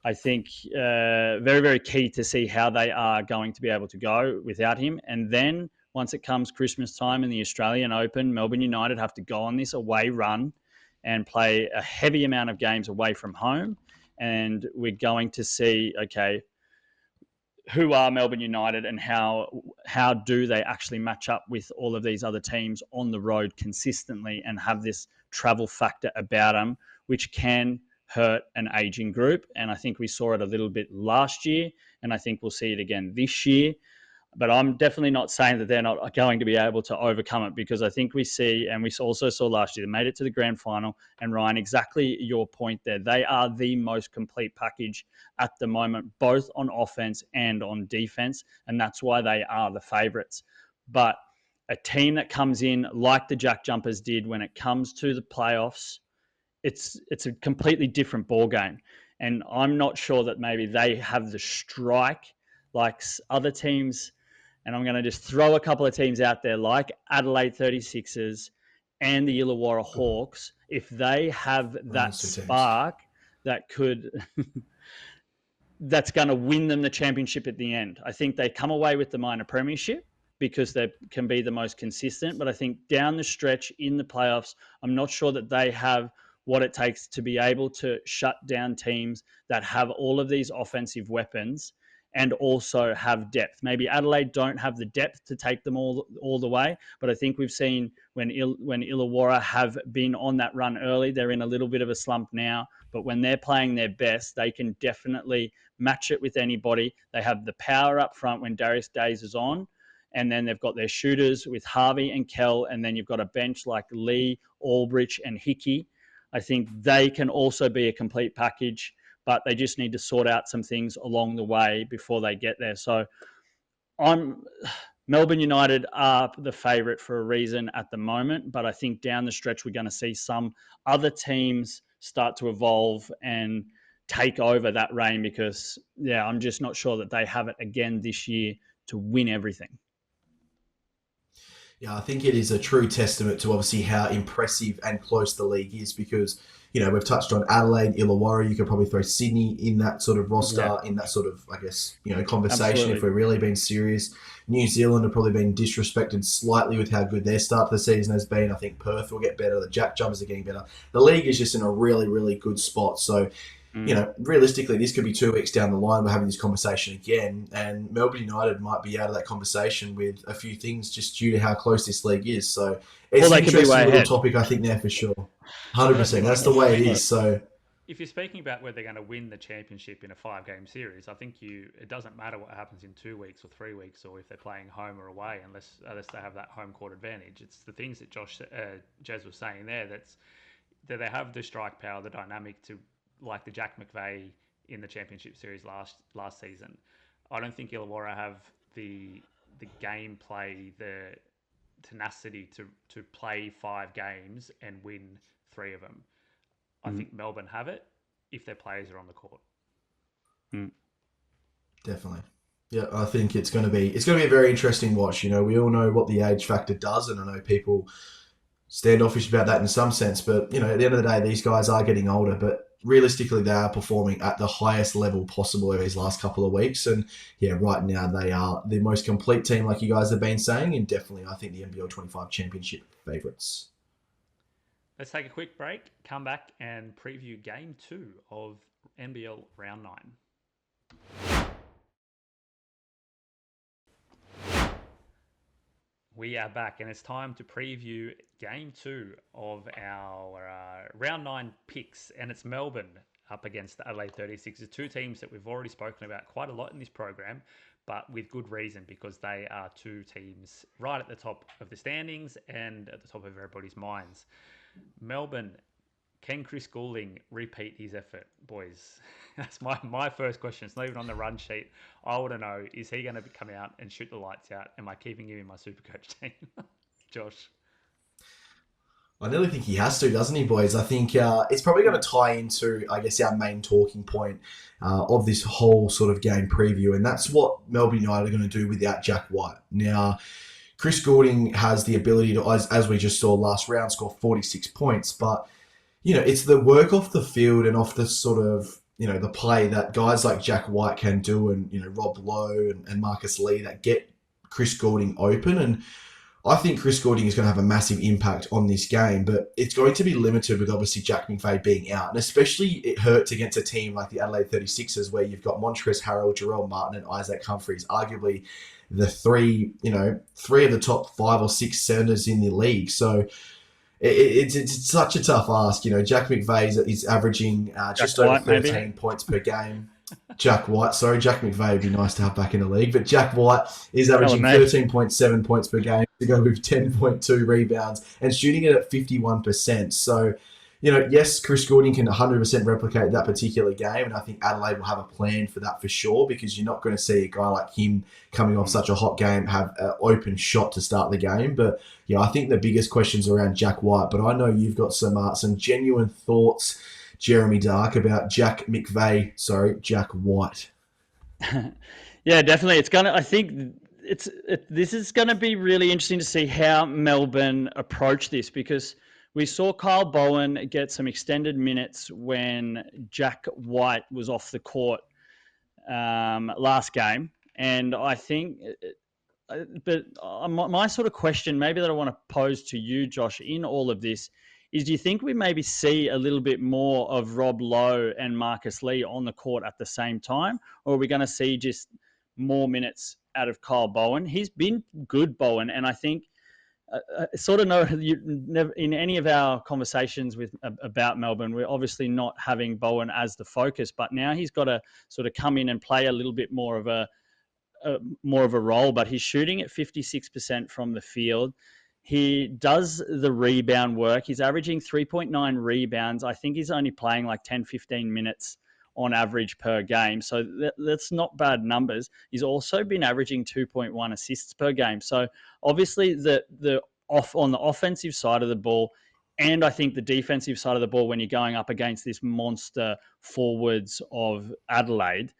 I think, very, very key to see how they are going to be able to go without him. And then once it comes Christmas time in the Australian Open, Melbourne United have to go on this away run and play a heavy amount of games away from home. And we're going to see, okay, who are Melbourne United and how do they actually match up with all of these other teams on the road consistently and have this travel factor about them, which can hurt an aging group. And I think we saw it a little bit last year, and I think we'll see it again this year. But I'm definitely not saying that they're not going to be able to overcome it, because I think we see, and we also saw last year, they made it to the grand final. And Ryan, exactly your point there. They are the most complete package at the moment, both on offense and on defense. And that's why they are the favourites. But a team that comes in like the Jack Jumpers did when it comes to the playoffs, it's a completely different ball game. And I'm not sure that maybe they have the strike like other teams. And I'm going to just throw a couple of teams out there like Adelaide 36ers and the Illawarra Hawks. If they have that spark that could, that's going to win them the championship at the end. I think they come away with the minor premiership because they can be the most consistent. But I think down the stretch in the playoffs, I'm not sure that they have what it takes to be able to shut down teams that have all of these offensive weapons and also have depth. Maybe Adelaide don't have the depth to take them all the way, but I think we've seen when Illawarra have been on that run early, they're in a little bit of a slump now. but when they're playing their best, they can definitely match it with anybody. They have the power up front when Darius Days is on, and then they've got their shooters with Harvey and Kell, and then you've got a bench like Lee, Albridge, and Hickey. I think they can also be a complete package, but they just need to sort out some things along the way before they get there. So Melbourne United are the favourite for a reason at the moment, but I think down the stretch we're going to see some other teams start to evolve and take over that reign because, I'm just not sure that they have it again this year to win everything. Yeah, I think it is a true testament to obviously how impressive and close the league is because, we've touched on Adelaide, Illawarra. You could probably throw Sydney in that sort of roster, in that sort of, I guess, conversation. Absolutely. If we're really being serious. New Zealand have probably been disrespected slightly with how good their start to the season has been. I think Perth will get better. The Jack Jumpers are getting better. The league is just in a really, really good spot. So, realistically, this could be 2 weeks down the line. We're having this conversation again, and Melbourne United might be out of that conversation with a few things just due to how close this league is. So it's an interesting little topic, I think, there for sure. 100%. That's the way it is. So if you're speaking about where they're going to win the championship in a 5-game series, I think it doesn't matter what happens in 2 weeks or 3 weeks or if they're playing home or away unless they have that home court advantage. It's the things that Jez was saying there that they have the strike power, the dynamic to, like the Jack McVeigh in the championship series last season. I don't think Illawarra have the gameplay, the tenacity to play 5 games and win 3 of them. I think Melbourne have it if their players are on the court. Definitely. Yeah, I think it's going to be a very interesting watch. We all know what the age factor does, and I know people standoffish about that in some sense, but at the end of the day, these guys are getting older, but realistically, they are performing at the highest level possible over these last couple of weeks. And right now they are the most complete team, like you guys have been saying, and definitely I think the NBL 25 championship favourites. Let's take a quick break, come back and preview Game 2 of NBL Round 9. We are back and it's time to preview Game 2 of our Round 9 picks, and it's Melbourne up against the Adelaide 36ers, 2 teams that we've already spoken about quite a lot in this program, but with good reason because they are 2 teams right at the top of the standings and at the top of everybody's minds. Melbourne, can Chris Goulding repeat his effort, boys? That's my first question. It's not even on the run sheet. I want to know, is he going to come out and shoot the lights out? Am I keeping him in my Supercoach team? Josh? I nearly think he has to, doesn't he, boys? I think it's probably going to tie into, I guess, our main talking point of this whole sort of game preview, and that's what Melbourne United are going to do without Jack White. Now, Chris Goulding has the ability to, as we just saw last round, score 46 points. But, it's the work off the field and off the sort of, the play that guys like Jack White can do and, Rob Lowe and Marcus Lee that get Chris Goulding open. And I think Chris Goulding is going to have a massive impact on this game, but it's going to be limited with obviously Jack McVeigh being out. And especially it hurts against a team like the Adelaide 36ers where you've got Montrezl Harrell, Jarrell Martin and Isaac Humphries, arguably the three of the top 5 or 6 centers in the league. So it's such a tough ask. Jack McVeigh is averaging just over 13 points per game. Jack McVeigh would be nice to have back in the league, but Jack White is averaging 13.7 points per game to go with 10.2 rebounds and shooting it at 51%. So, yes, Chris Goulding can 100% replicate that particular game, and I think Adelaide will have a plan for that for sure, because you're not going to see a guy like him coming off such a hot game have an open shot to start the game. But I think the biggest question's around Jack White, but I know you've got some genuine thoughts, Jeremy Darke, about Jack White. Yeah, definitely. I think this is going to be really interesting to see how Melbourne approach this, because we saw Kyle Bowen get some extended minutes when Jack White was off the court last game. And I think, but my sort of question maybe that I want to pose to you, Josh, in all of this is, do you think we maybe see a little bit more of Rob Lowe and Marcus Lee on the court at the same time? Or are we going to see just more minutes out of Kyle Bowen? He's been good, Bowen, and I think sort of know you never in any of our conversations about Melbourne, we're obviously not having Bowen as the focus, but now he's got to sort of come in and play a little bit more of a role. But he's shooting at 56% from the field. He does the rebound work. He's averaging 3.9 rebounds. I think he's only playing like 10, 15 minutes on average per game. So that's not bad numbers. He's also been averaging 2.1 assists per game. So obviously on the offensive side of the ball, and I think the defensive side of the ball when you're going up against this monster forwards of Adelaide.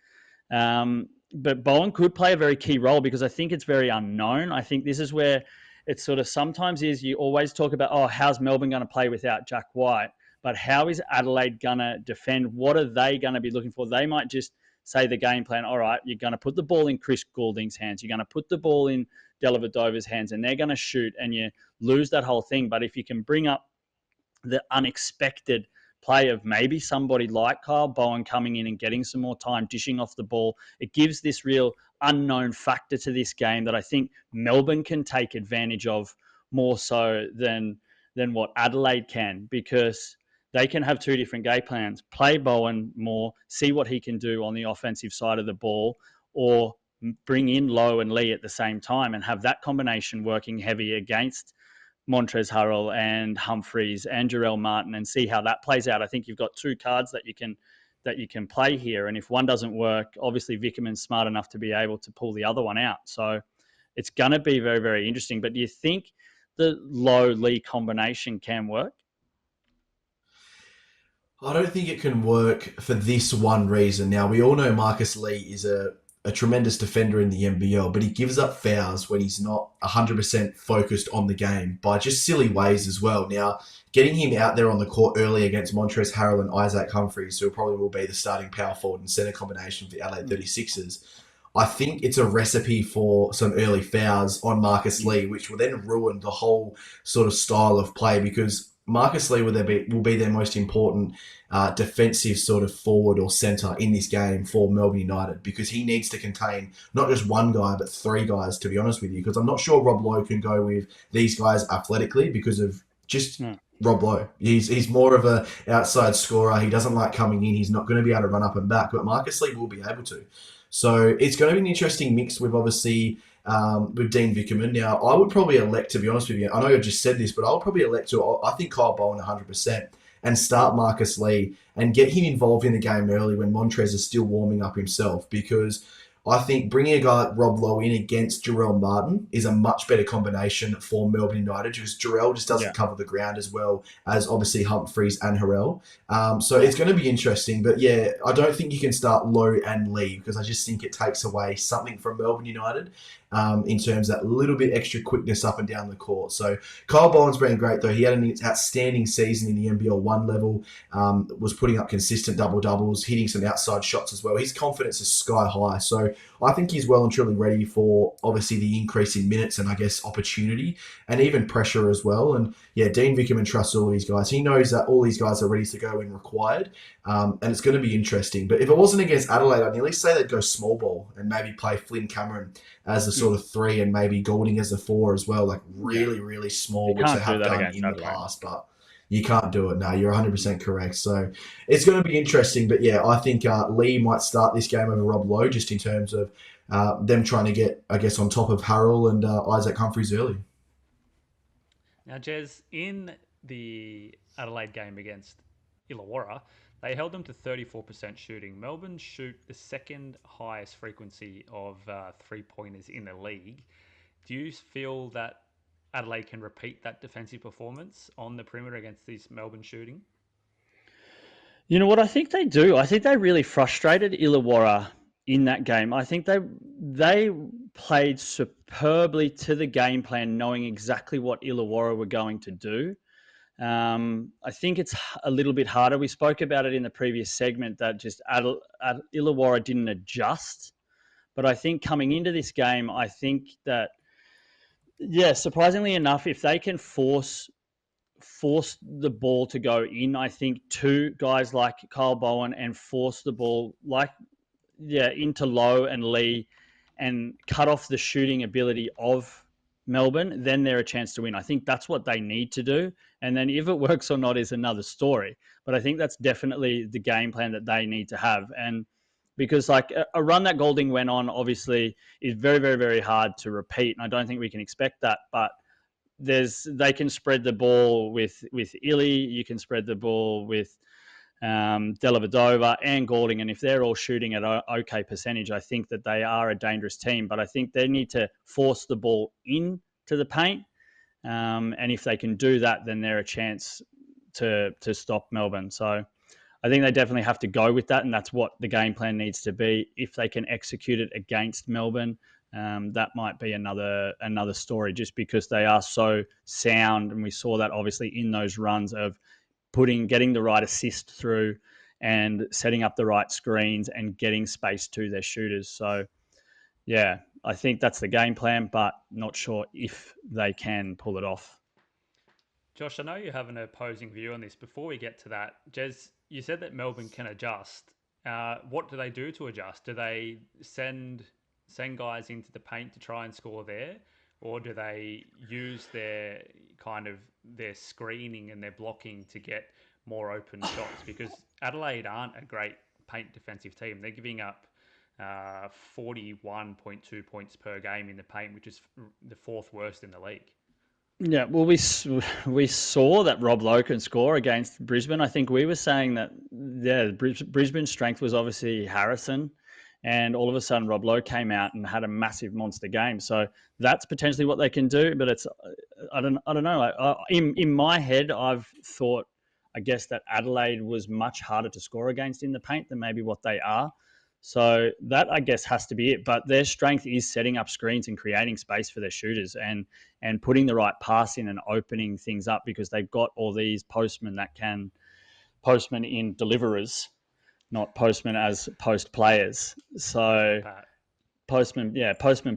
But Bowen could play a very key role because I think it's very unknown. I think this is where it sort of sometimes is you always talk about, oh, how's Melbourne going to play without Jack White? But how is Adelaide going to defend? What are they going to be looking for? They might just say the game plan, all right, you're going to put the ball in Chris Goulding's hands. You're going to put the ball in Dellavedova's hands, and they're going to shoot, and you lose that whole thing. But if you can bring up the unexpected play of maybe somebody like Kyle Bowen coming in and getting some more time, dishing off the ball, it gives this real unknown factor to this game that I think Melbourne can take advantage of more so than what Adelaide can, because they can have two different game plans. Play Bowen more, see what he can do on the offensive side of the ball, or bring in Lowe and Lee at the same time and have that combination working heavy against Montrezl Harrell and Humphreys and Jarrell Martin and see how that plays out. I think you've got two cards that you can play here. And if one doesn't work, obviously Vickerman's smart enough to be able to pull the other one out. So it's going to be very, very interesting. But do you think the Lowe-Lee combination can work? I don't think it can work for this one reason. Now, we all know Marcus Lee is a tremendous defender in the NBL, but he gives up fouls when he's not 100% focused on the game by just silly ways as well. Now, getting him out there on the court early against Montrezl Harrell and Isaac Humphreys, who probably will be the starting power forward and centre combination for the Adelaide 36ers, I think it's a recipe for some early fouls on Marcus Lee, which will then ruin the whole sort of style of play, because Marcus Lee will be their most important defensive sort of forward or centre in this game for Melbourne United, because he needs to contain not just one guy but three guys, to be honest with you, because I'm not sure Rob Lowe can go with these guys athletically because of just Rob Lowe. He's more of a outside scorer. He doesn't like coming in. He's not going to be able to run up and back, but Marcus Lee will be able to. So it's going to be an interesting mix with obviously with Dean Vickerman. Now, I would probably elect, to be honest with you, I know I just said this, but I would probably elect to, I think Kyle Bowen 100%, and start Marcus Lee and get him involved in the game early when Montrez is still warming up himself, because I think bringing a guy like Rob Lowe in against Jarrell Martin is a much better combination for Melbourne United, because Jarrell just doesn't cover the ground as well as obviously Humphreys and Harrell. So it's going to be interesting. But yeah, I don't think you can start Lowe and Lee, because I just think it takes away something from Melbourne United in terms of that little bit extra quickness up and down the court. So Kyle Bowen's been great, though. He had an outstanding season in the NBL 1 level, was putting up consistent double-doubles, hitting some outside shots as well. His confidence is sky high. So I think he's well and truly ready for obviously the increase in minutes and I guess opportunity and even pressure as well. And yeah, Dean Vickerman trusts all these guys. He knows that all these guys are ready to go when required. And it's going to be interesting. But if it wasn't against Adelaide, I'd nearly say they'd go small ball and maybe play Flynn Cameron as the sort of 3 and maybe Goulding as the 4 as well, like really, really small, which they have done in the past. But you can't do it. No, you're 100% correct. So it's going to be interesting. But yeah, I think Lee might start this game over Rob Lowe, just in terms of them trying to get, I guess, on top of Harrell and Isaac Humphreys early. Now, Jez, in the Adelaide game against Illawarra, they held them to 34% shooting. Melbourne shoot the second highest frequency of three-pointers in the league. Do you feel that Adelaide can repeat that defensive performance on the perimeter against this Melbourne shooting? You know what? I think they do. I think they really frustrated Illawarra in that game. I think they played superbly to the game plan, knowing exactly what Illawarra were going to do. I think it's a little bit harder. We spoke about it in the previous segment that just Illawarra didn't adjust. But I think coming into this game, I think that, yeah, surprisingly enough, if they can force the ball to go in, I think two guys like Kyle Bowen and force the ball into Lowe and Lee and cut off the shooting ability of Melbourne, then they're a chance to win. I think that's what they need to do. And then if it works or not is another story. But I think that's definitely the game plan that they need to have. And because like a run that Goulding went on, obviously, is very, very, very hard to repeat. And I don't think we can expect that. But they can spread the ball with Illy. You can spread the ball with Dellavedova and Goulding, and if they're all shooting at okay percentage, I think that they are a dangerous team. But I think they need to force the ball into the paint, and if they can do that, then they're a chance to stop Melbourne. So I think they definitely have to go with that, and that's what the game plan needs to be. If they can execute it against Melbourne, that might be another story, just because they are so sound, and we saw that obviously in those runs of getting the right assist through and setting up the right screens and getting space to their shooters. So, yeah, I think that's the game plan, but not sure if they can pull it off. Josh, I know you have an opposing view on this. Before we get to that, Jez, you said that Melbourne can adjust. What do they do to adjust? Do they send guys into the paint to try and score there? Or do they use their screening and their blocking to get more open shots? Because Adelaide aren't a great paint defensive team. They're giving up 41.2 points per game in the paint, which is the fourth worst in the league. Yeah, well, we saw that Rob Lowe can score against Brisbane. I think we were saying that, Brisbane's strength was obviously Harrison, and all of a sudden Rob Lowe came out and had a massive monster game. So that's potentially what they can do. But I don't know. In my head, I've thought, I guess, that Adelaide was much harder to score against in the paint than maybe what they are. So that, I guess, has to be it. But their strength is setting up screens and creating space for their shooters and putting the right pass in and opening things up, because they've got all these postmen in deliverers, not postmen as post players. So postman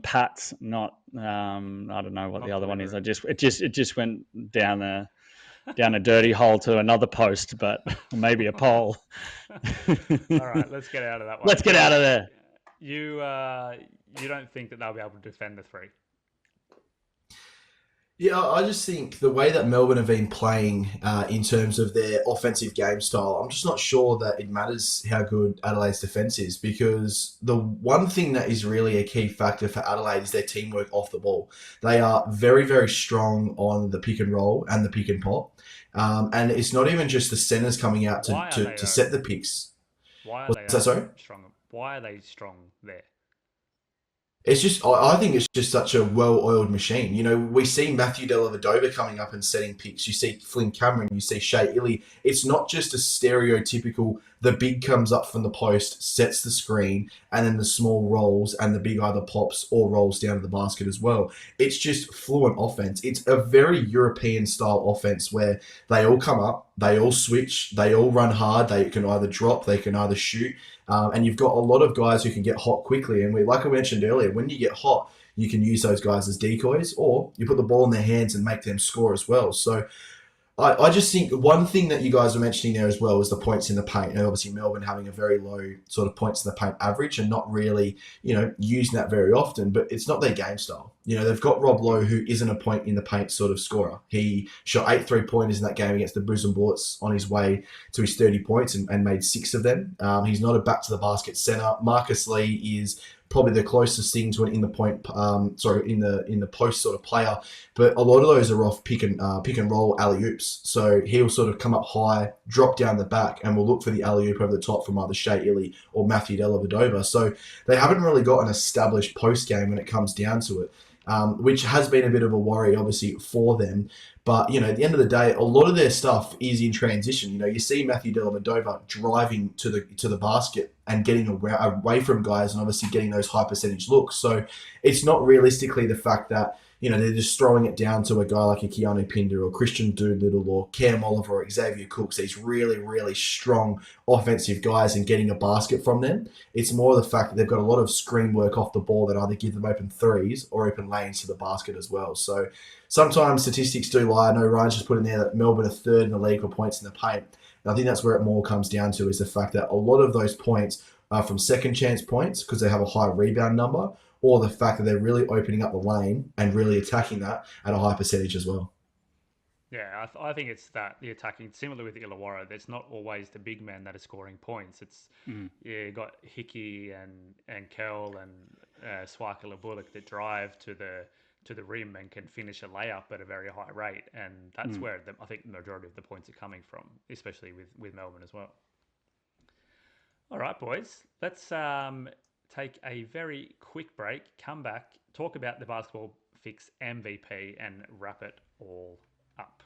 Pats, not I don't know what the other one is. It just went down a dirty hole to another post, but maybe a pole. All right, let's get out of that one. Let's get out of there. You don't think that they'll be able to defend the three? Yeah, I just think the way that Melbourne have been playing in terms of their offensive game style, I'm just not sure that it matters how good Adelaide's defence is, because the one thing that is really a key factor for Adelaide is their teamwork off the ball. They are very, very strong on the pick and roll and the pick and pop. And it's not even just the centres coming out to set the picks. Why are they strong? Why are they strong there? It's just, I think it's just such a well-oiled machine. You know, we see Matthew Dellavedova coming up and setting picks. You see Flynn Cameron, you see Shea Illy. It's not just a stereotypical, the big comes up from the post, sets the screen, and then the small rolls, and the big either pops or rolls down to the basket as well. It's just fluent offense. It's a very European-style offense where they all come up, they all switch, they all run hard, they can either drop, they can either shoot. And you've got a lot of guys who can get hot quickly. And like I mentioned earlier, when you get hot, you can use those guys as decoys, or you put the ball in their hands and make them score as well. So I just think one thing that you guys were mentioning there as well was the points in the paint. And obviously Melbourne having a very low sort of points in the paint average and not really, using that very often, but it's not their game style. They've got Rob Lowe, who isn't a point in the paint sort of scorer. He shot 8 3-pointers in that game against the Brisbane Bullets on his way to his 30 points and made 6 of them. He's not a back to the basket center. Marcus Lee is probably the closest thing to an in the post sort of player, but a lot of those are off pick and roll alley oops. So he'll sort of come up high, drop down the back, and we'll look for the alley oop over the top from either Shea Illy or Matthew Dellavedova. So they haven't really got an established post game when it comes down to it, which has been a bit of a worry, obviously, for them. But, at the end of the day, a lot of their stuff is in transition. You see Matthew Dellavedova driving to the basket and getting away from guys and obviously getting those high percentage looks. So it's not realistically the fact that, they're just throwing it down to a guy like a Keanu Pinder or Christian Doolittle or Cam Oliver or Xavier Cooks, these really, really strong offensive guys, and getting a basket from them. It's more the fact that they've got a lot of screen work off the ball that either give them open threes or open lanes to the basket as well. So sometimes statistics do lie. I know Ryan's just put in there that Melbourne are third in the league for points in the paint. And I think that's where it more comes down to, is the fact that a lot of those points from second chance points because they have a high rebound number, or the fact that they're really opening up the lane and really attacking that at a high percentage as well. Yeah, I think it's that the attacking, similar with Illawarra, there's not always the big men that are scoring points. It's you got Hickey and Kell and Swakala Bullock that drive to the rim and can finish a layup at a very high rate, and that's where I think the majority of the points are coming from, especially with Melbourne as well. All right, boys, let's take a very quick break, come back, talk about the Basketball Fix MVP, and wrap it all up.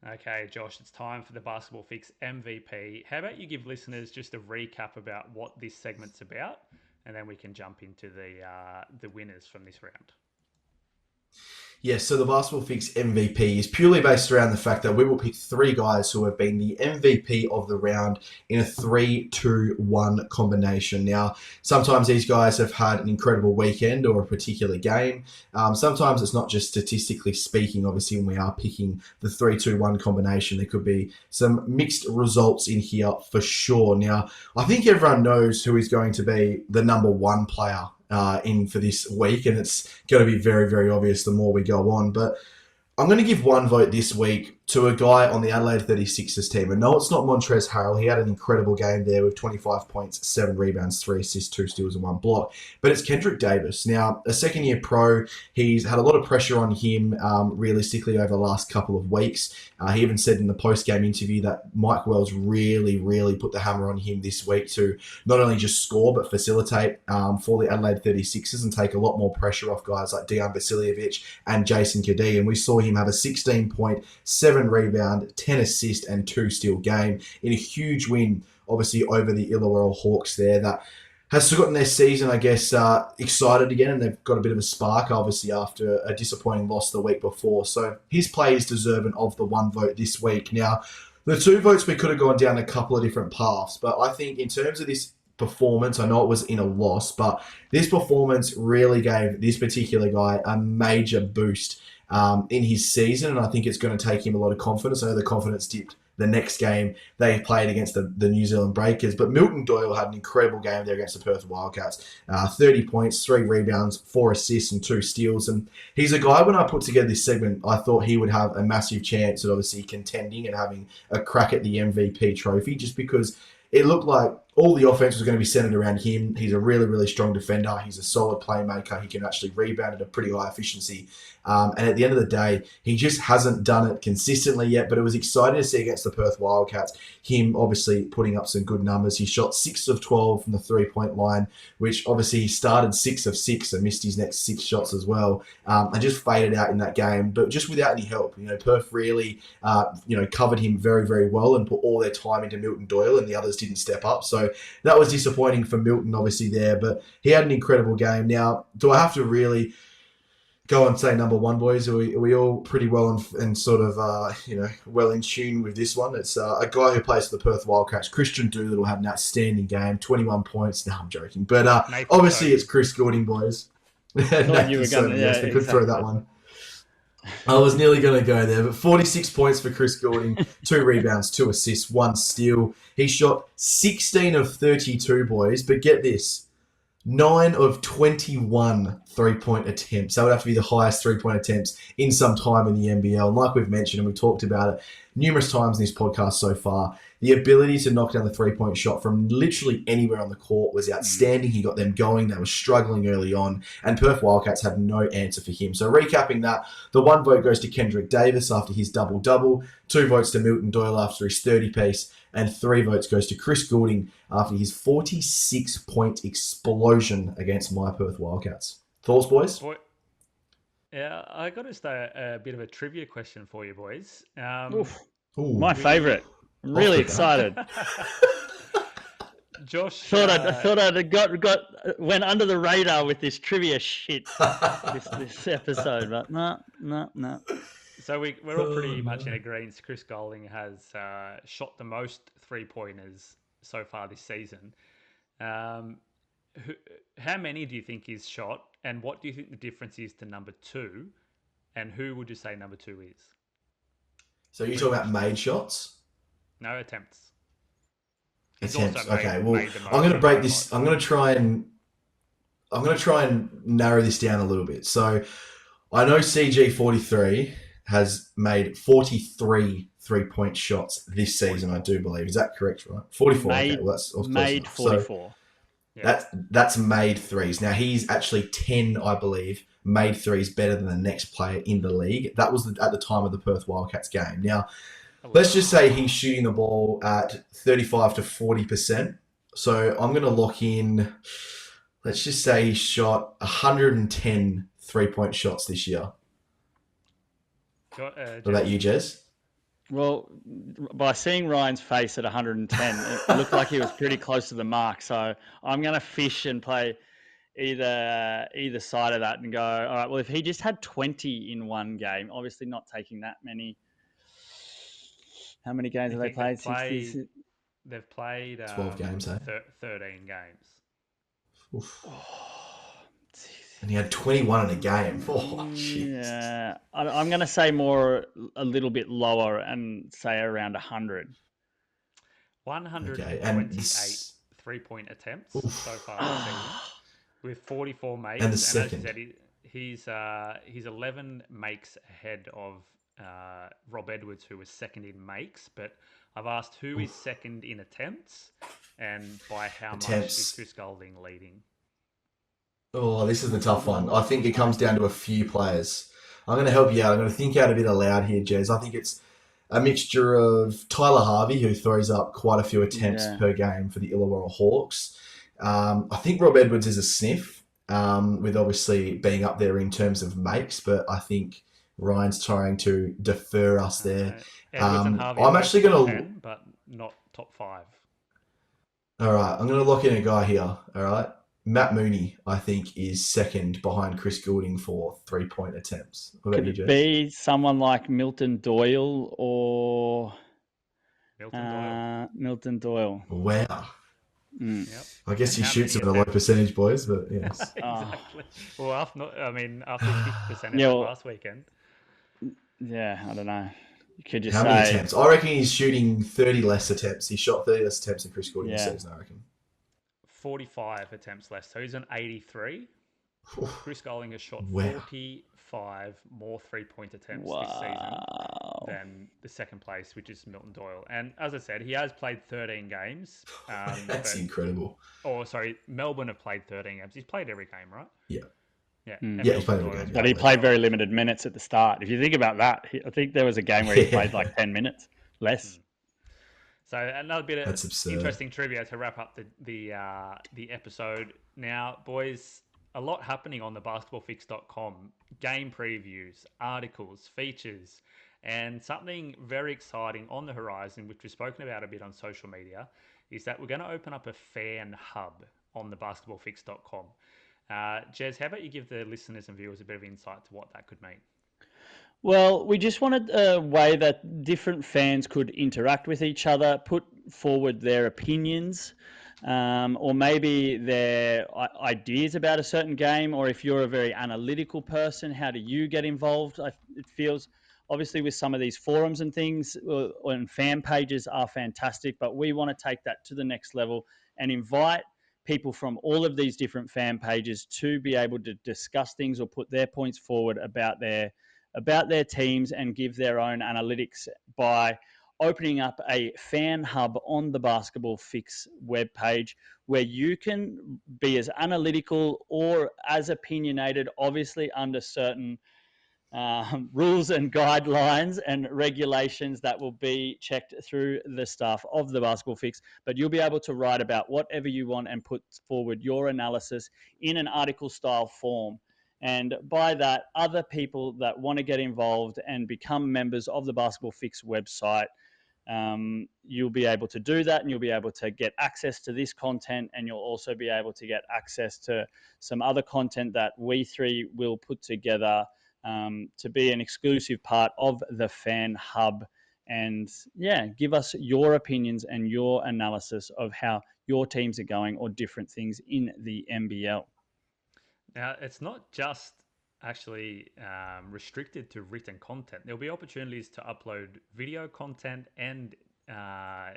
Okay, Josh, it's time for the Basketball Fix MVP. How about you give listeners just a recap about what this segment's about, and then we can jump into the winners from this round. Yes, so the Basketball Fix MVP is purely based around the fact that we will pick 3 guys who have been the MVP of the round in a 3-2-1 combination. Now, sometimes these guys have had an incredible weekend or a particular game. Sometimes it's not just statistically speaking. Obviously, when we are picking the 3-2-1 combination, there could be some mixed results in here for sure. Now, I think everyone knows who is going to be the number 1 player in for this week, and it's going to be very, very obvious the more we go on. But I'm going to give one vote this week to a guy on the Adelaide 36ers team. And no, it's not Montrezl Harrell. He had an incredible game there with 25 points, 7 rebounds, 3 assists, 2 steals, and 1 block. But it's Kendrick Davis. Now, a second-year pro, he's had a lot of pressure on him realistically over the last couple of weeks. He even said in the post-game interview that Mike Wells really, really put the hammer on him this week to not only just score, but facilitate for the Adelaide 36ers and take a lot more pressure off guys like Dejan Vasiljevic and Jason Kadee. And we saw him have a 16-point, 7 rebound, 10 assist, and 2 steal game in a huge win, obviously, over the Illawarra Hawks there that has gotten their season, I guess, excited again, and they've got a bit of a spark, obviously, after a disappointing loss the week before. So his play is deserving of the 1 vote this week. Now, the 2 votes, we could have gone down a couple of different paths, but I think in terms of this performance, I know it was in a loss, but this performance really gave this particular guy a major boost in his season, and I think it's going to take him a lot of confidence. I know the confidence dipped the next game they played against the New Zealand Breakers, but Milton Doyle had an incredible game there against the Perth Wildcats. 30 points, 3 rebounds, 4 assists, and 2 steals. And he's a guy, when I put together this segment, I thought he would have a massive chance at obviously contending and having a crack at the MVP trophy, just because it looked like all the offense was going to be centered around him. He's a really, really strong defender. He's a solid playmaker. He can actually rebound at a pretty high efficiency. And at the end of the day, he just hasn't done it consistently yet. But it was exciting to see against the Perth Wildcats, him obviously putting up some good numbers. He shot 6 of 12 from the 3-point line, which obviously he started 6 of 6 and missed his next 6 shots as well. And just faded out in that game, but just without any help. Perth really, covered him very, very well and put all their time into Milton Doyle, and the others didn't step up. So that was disappointing for Milton, obviously, there, but he had an incredible game. Now, do I have to really go and say number 1, boys? Are we all pretty well and sort of, well in tune with this one? It's a guy who plays for the Perth Wildcats. Christian Doolittle had an outstanding game, 21 points. No, I'm joking. But obviously it's Chris Goulding, boys. I thought you were going to, yes, we could throw that one. I was nearly going to go there, but 46 points for Chris Goulding, 2 rebounds, 2 assists, 1 steal. He shot 16 of 32, boys, but get this, 9 of 21 3-point attempts. That would have to be the highest 3-point attempts in some time in the NBL. And like we've mentioned, and we've talked about it numerous times in this podcast so far, the ability to knock down the 3-point shot from literally anywhere on the court was outstanding. He got them going. They were struggling early on, and Perth Wildcats had no answer for him. So recapping that, the 1 vote goes to Kendrick Davis after his double-double, 2 votes to Milton Doyle after his 30-piece, and 3 votes goes to Chris Goulding after his 46-point explosion against my Perth Wildcats. Thoughts, boys? Yeah, I got to start a bit of a trivia question for you, boys. My favourite. I'm really excited. Josh, thought I'd went under the radar with this trivia shit this episode, but no. So we're all pretty much in agreement. Chris Goulding has shot the most 3-pointers so far this season. How many do you think he's shot, and what do you think the difference is to number 2, and who would you say number 2 is? So you're talking about made shots? No attempts. Attempts. Okay. Well, I'm going to break this. I'm going to try and narrow this down a little bit. So I know CG43 has made 43 3-point shots this season, 44. I do believe. Is that correct, right? 44. Made, okay, well, that's made 44. So that's made threes. Now, he's actually 10, I believe, made threes better than the next player in the league. That was at the time of the Perth Wildcats game. Now, let's just say he's shooting the ball at 35 to 40%. So I'm going to lock in, let's just say he shot 110 3-point shots this year. What about you, Jez? Well, by seeing Ryan's face at 110, it looked like he was pretty close to the mark. So I'm going to fish and play either side of that and go, all right, well, if he just had 20 in one game, obviously not taking that many. How many games have they played since this? They've played 12 games, eh? 13 games. Oof. And he had 21 in a game. Oh, jeez. Yeah, I'm going to say a little bit lower and say around 100. 128 3-point attempts so far this season, with 44 makes. And the second. As you said, he's 11 makes ahead of Rob Edwards, who was second in makes. But I've asked who is second in attempts and by how much is Chris Goulding leading. Oh, this is the tough one. I think it comes down to a few players. I'm going to help you out. I'm going to think out a bit aloud here, Jez. I think it's a mixture of Tyler Harvey, who throws up quite a few attempts per game for the Illawarra Hawks. I think Rob Edwards is a sniff, with obviously being up there in terms of makes, but I think Ryan's trying to defer us there. Edwards and Harvey I'm actually going to... 10, but not top 5. All right, I'm going to lock in a guy here, all right? Matt Mooney, I think, is second behind Chris Goulding for 3-point attempts. What about you, Jess? Could it be someone like Milton Doyle or Milton Doyle? Wow. Yep. I guess he shoots them at a low percentage, boys, but yes. Exactly. Well, after 50% last weekend. Yeah, I don't know. You could just How many attempts? I reckon he's shooting 30 less attempts. He shot 30 less attempts than Chris Goulding this season, I reckon. 45 attempts less. So he's on 83. Chris Goulding has shot 45 more 3-point attempts this season than the second place, which is Milton Doyle. And as I said, he has played 13 games. That's incredible. Melbourne have played 13 games. He's played every game, right? Yeah. Yeah, he's played every game. But he played very limited minutes at the start. If you think about that, I think there was a game where he played like 10 minutes less. So another bit of interesting trivia to wrap up the episode. Now, boys, a lot happening on the basketballfix.com. Game previews, articles, features, and something very exciting on the horizon, which we've spoken about a bit on social media, is that we're going to open up a fan hub on the basketballfix.com. Jez, how about you give the listeners and viewers a bit of insight to what that could mean? Well, we just wanted a way that different fans could interact with each other, put forward their opinions, or maybe their ideas about a certain game, or if you're a very analytical person, how do you get involved? It feels, obviously with some of these forums and things, and fan pages are fantastic, but we want to take that to the next level and invite people from all of these different fan pages to be able to discuss things or put their points forward about their teams and give their own analytics by opening up a fan hub on the Basketball Fix webpage where you can be as analytical or as opinionated, obviously under certain rules and guidelines and regulations that will be checked through the staff of the Basketball Fix, but you'll be able to write about whatever you want and put forward your analysis in an article style form. And by that, other people that want to get involved and become members of the Basketball Fix website, you'll be able to do that, and you'll be able to get access to this content, and you'll also be able to get access to some other content that we three will put together to be an exclusive part of the fan hub. And give us your opinions and your analysis of how your teams are going or different things in the NBL. Now, it's not just actually restricted to written content. There'll be opportunities to upload video content and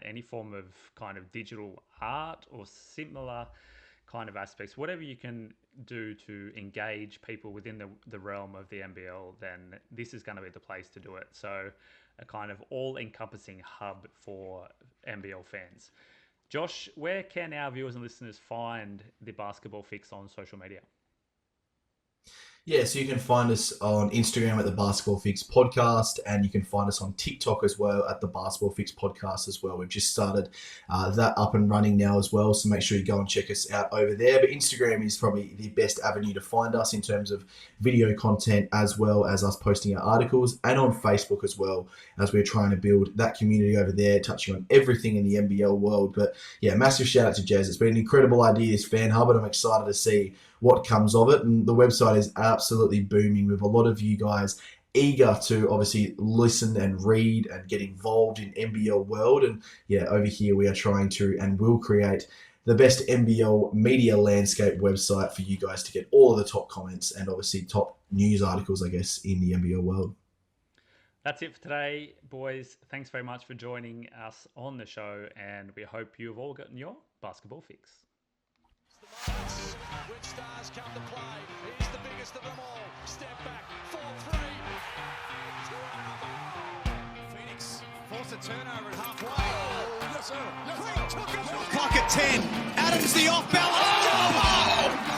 any form of kind of digital art or similar kind of aspects. Whatever you can do to engage people within the realm of the NBL, then this is going to be the place to do it. So a kind of all-encompassing hub for NBL fans. Josh, where can our viewers and listeners find the Basketball Fix on social media? Yeah, so you can find us on Instagram at the Basketball Fix Podcast, and you can find us on TikTok as well at the Basketball Fix Podcast as well. We've just started that up and running now as well, so make sure you go and check us out over there. But Instagram is probably the best avenue to find us in terms of video content, as well as us posting our articles, and on Facebook as well, as we're trying to build that community over there, touching on everything in the NBL world. But yeah, massive shout out to Jez. It's been an incredible idea, this fan hub, and I'm excited to see what comes of it. And the website is absolutely booming with a lot of you guys eager to obviously listen and read and get involved in NBL world. And yeah, over here we are trying to and will create the best NBL media landscape website for you guys to get all of the top comments and obviously top news articles, I guess, in the NBL world. That's it for today, boys. Thanks very much for joining us on the show, and we hope you've all gotten your basketball fix. When stars come to play, he's the biggest of them all. Step back, 4-3. Phoenix force a turnover at halfway. Oh, yes, sir. Yes, sir. Took it. Clock at 10. Adams the off balance. Oh!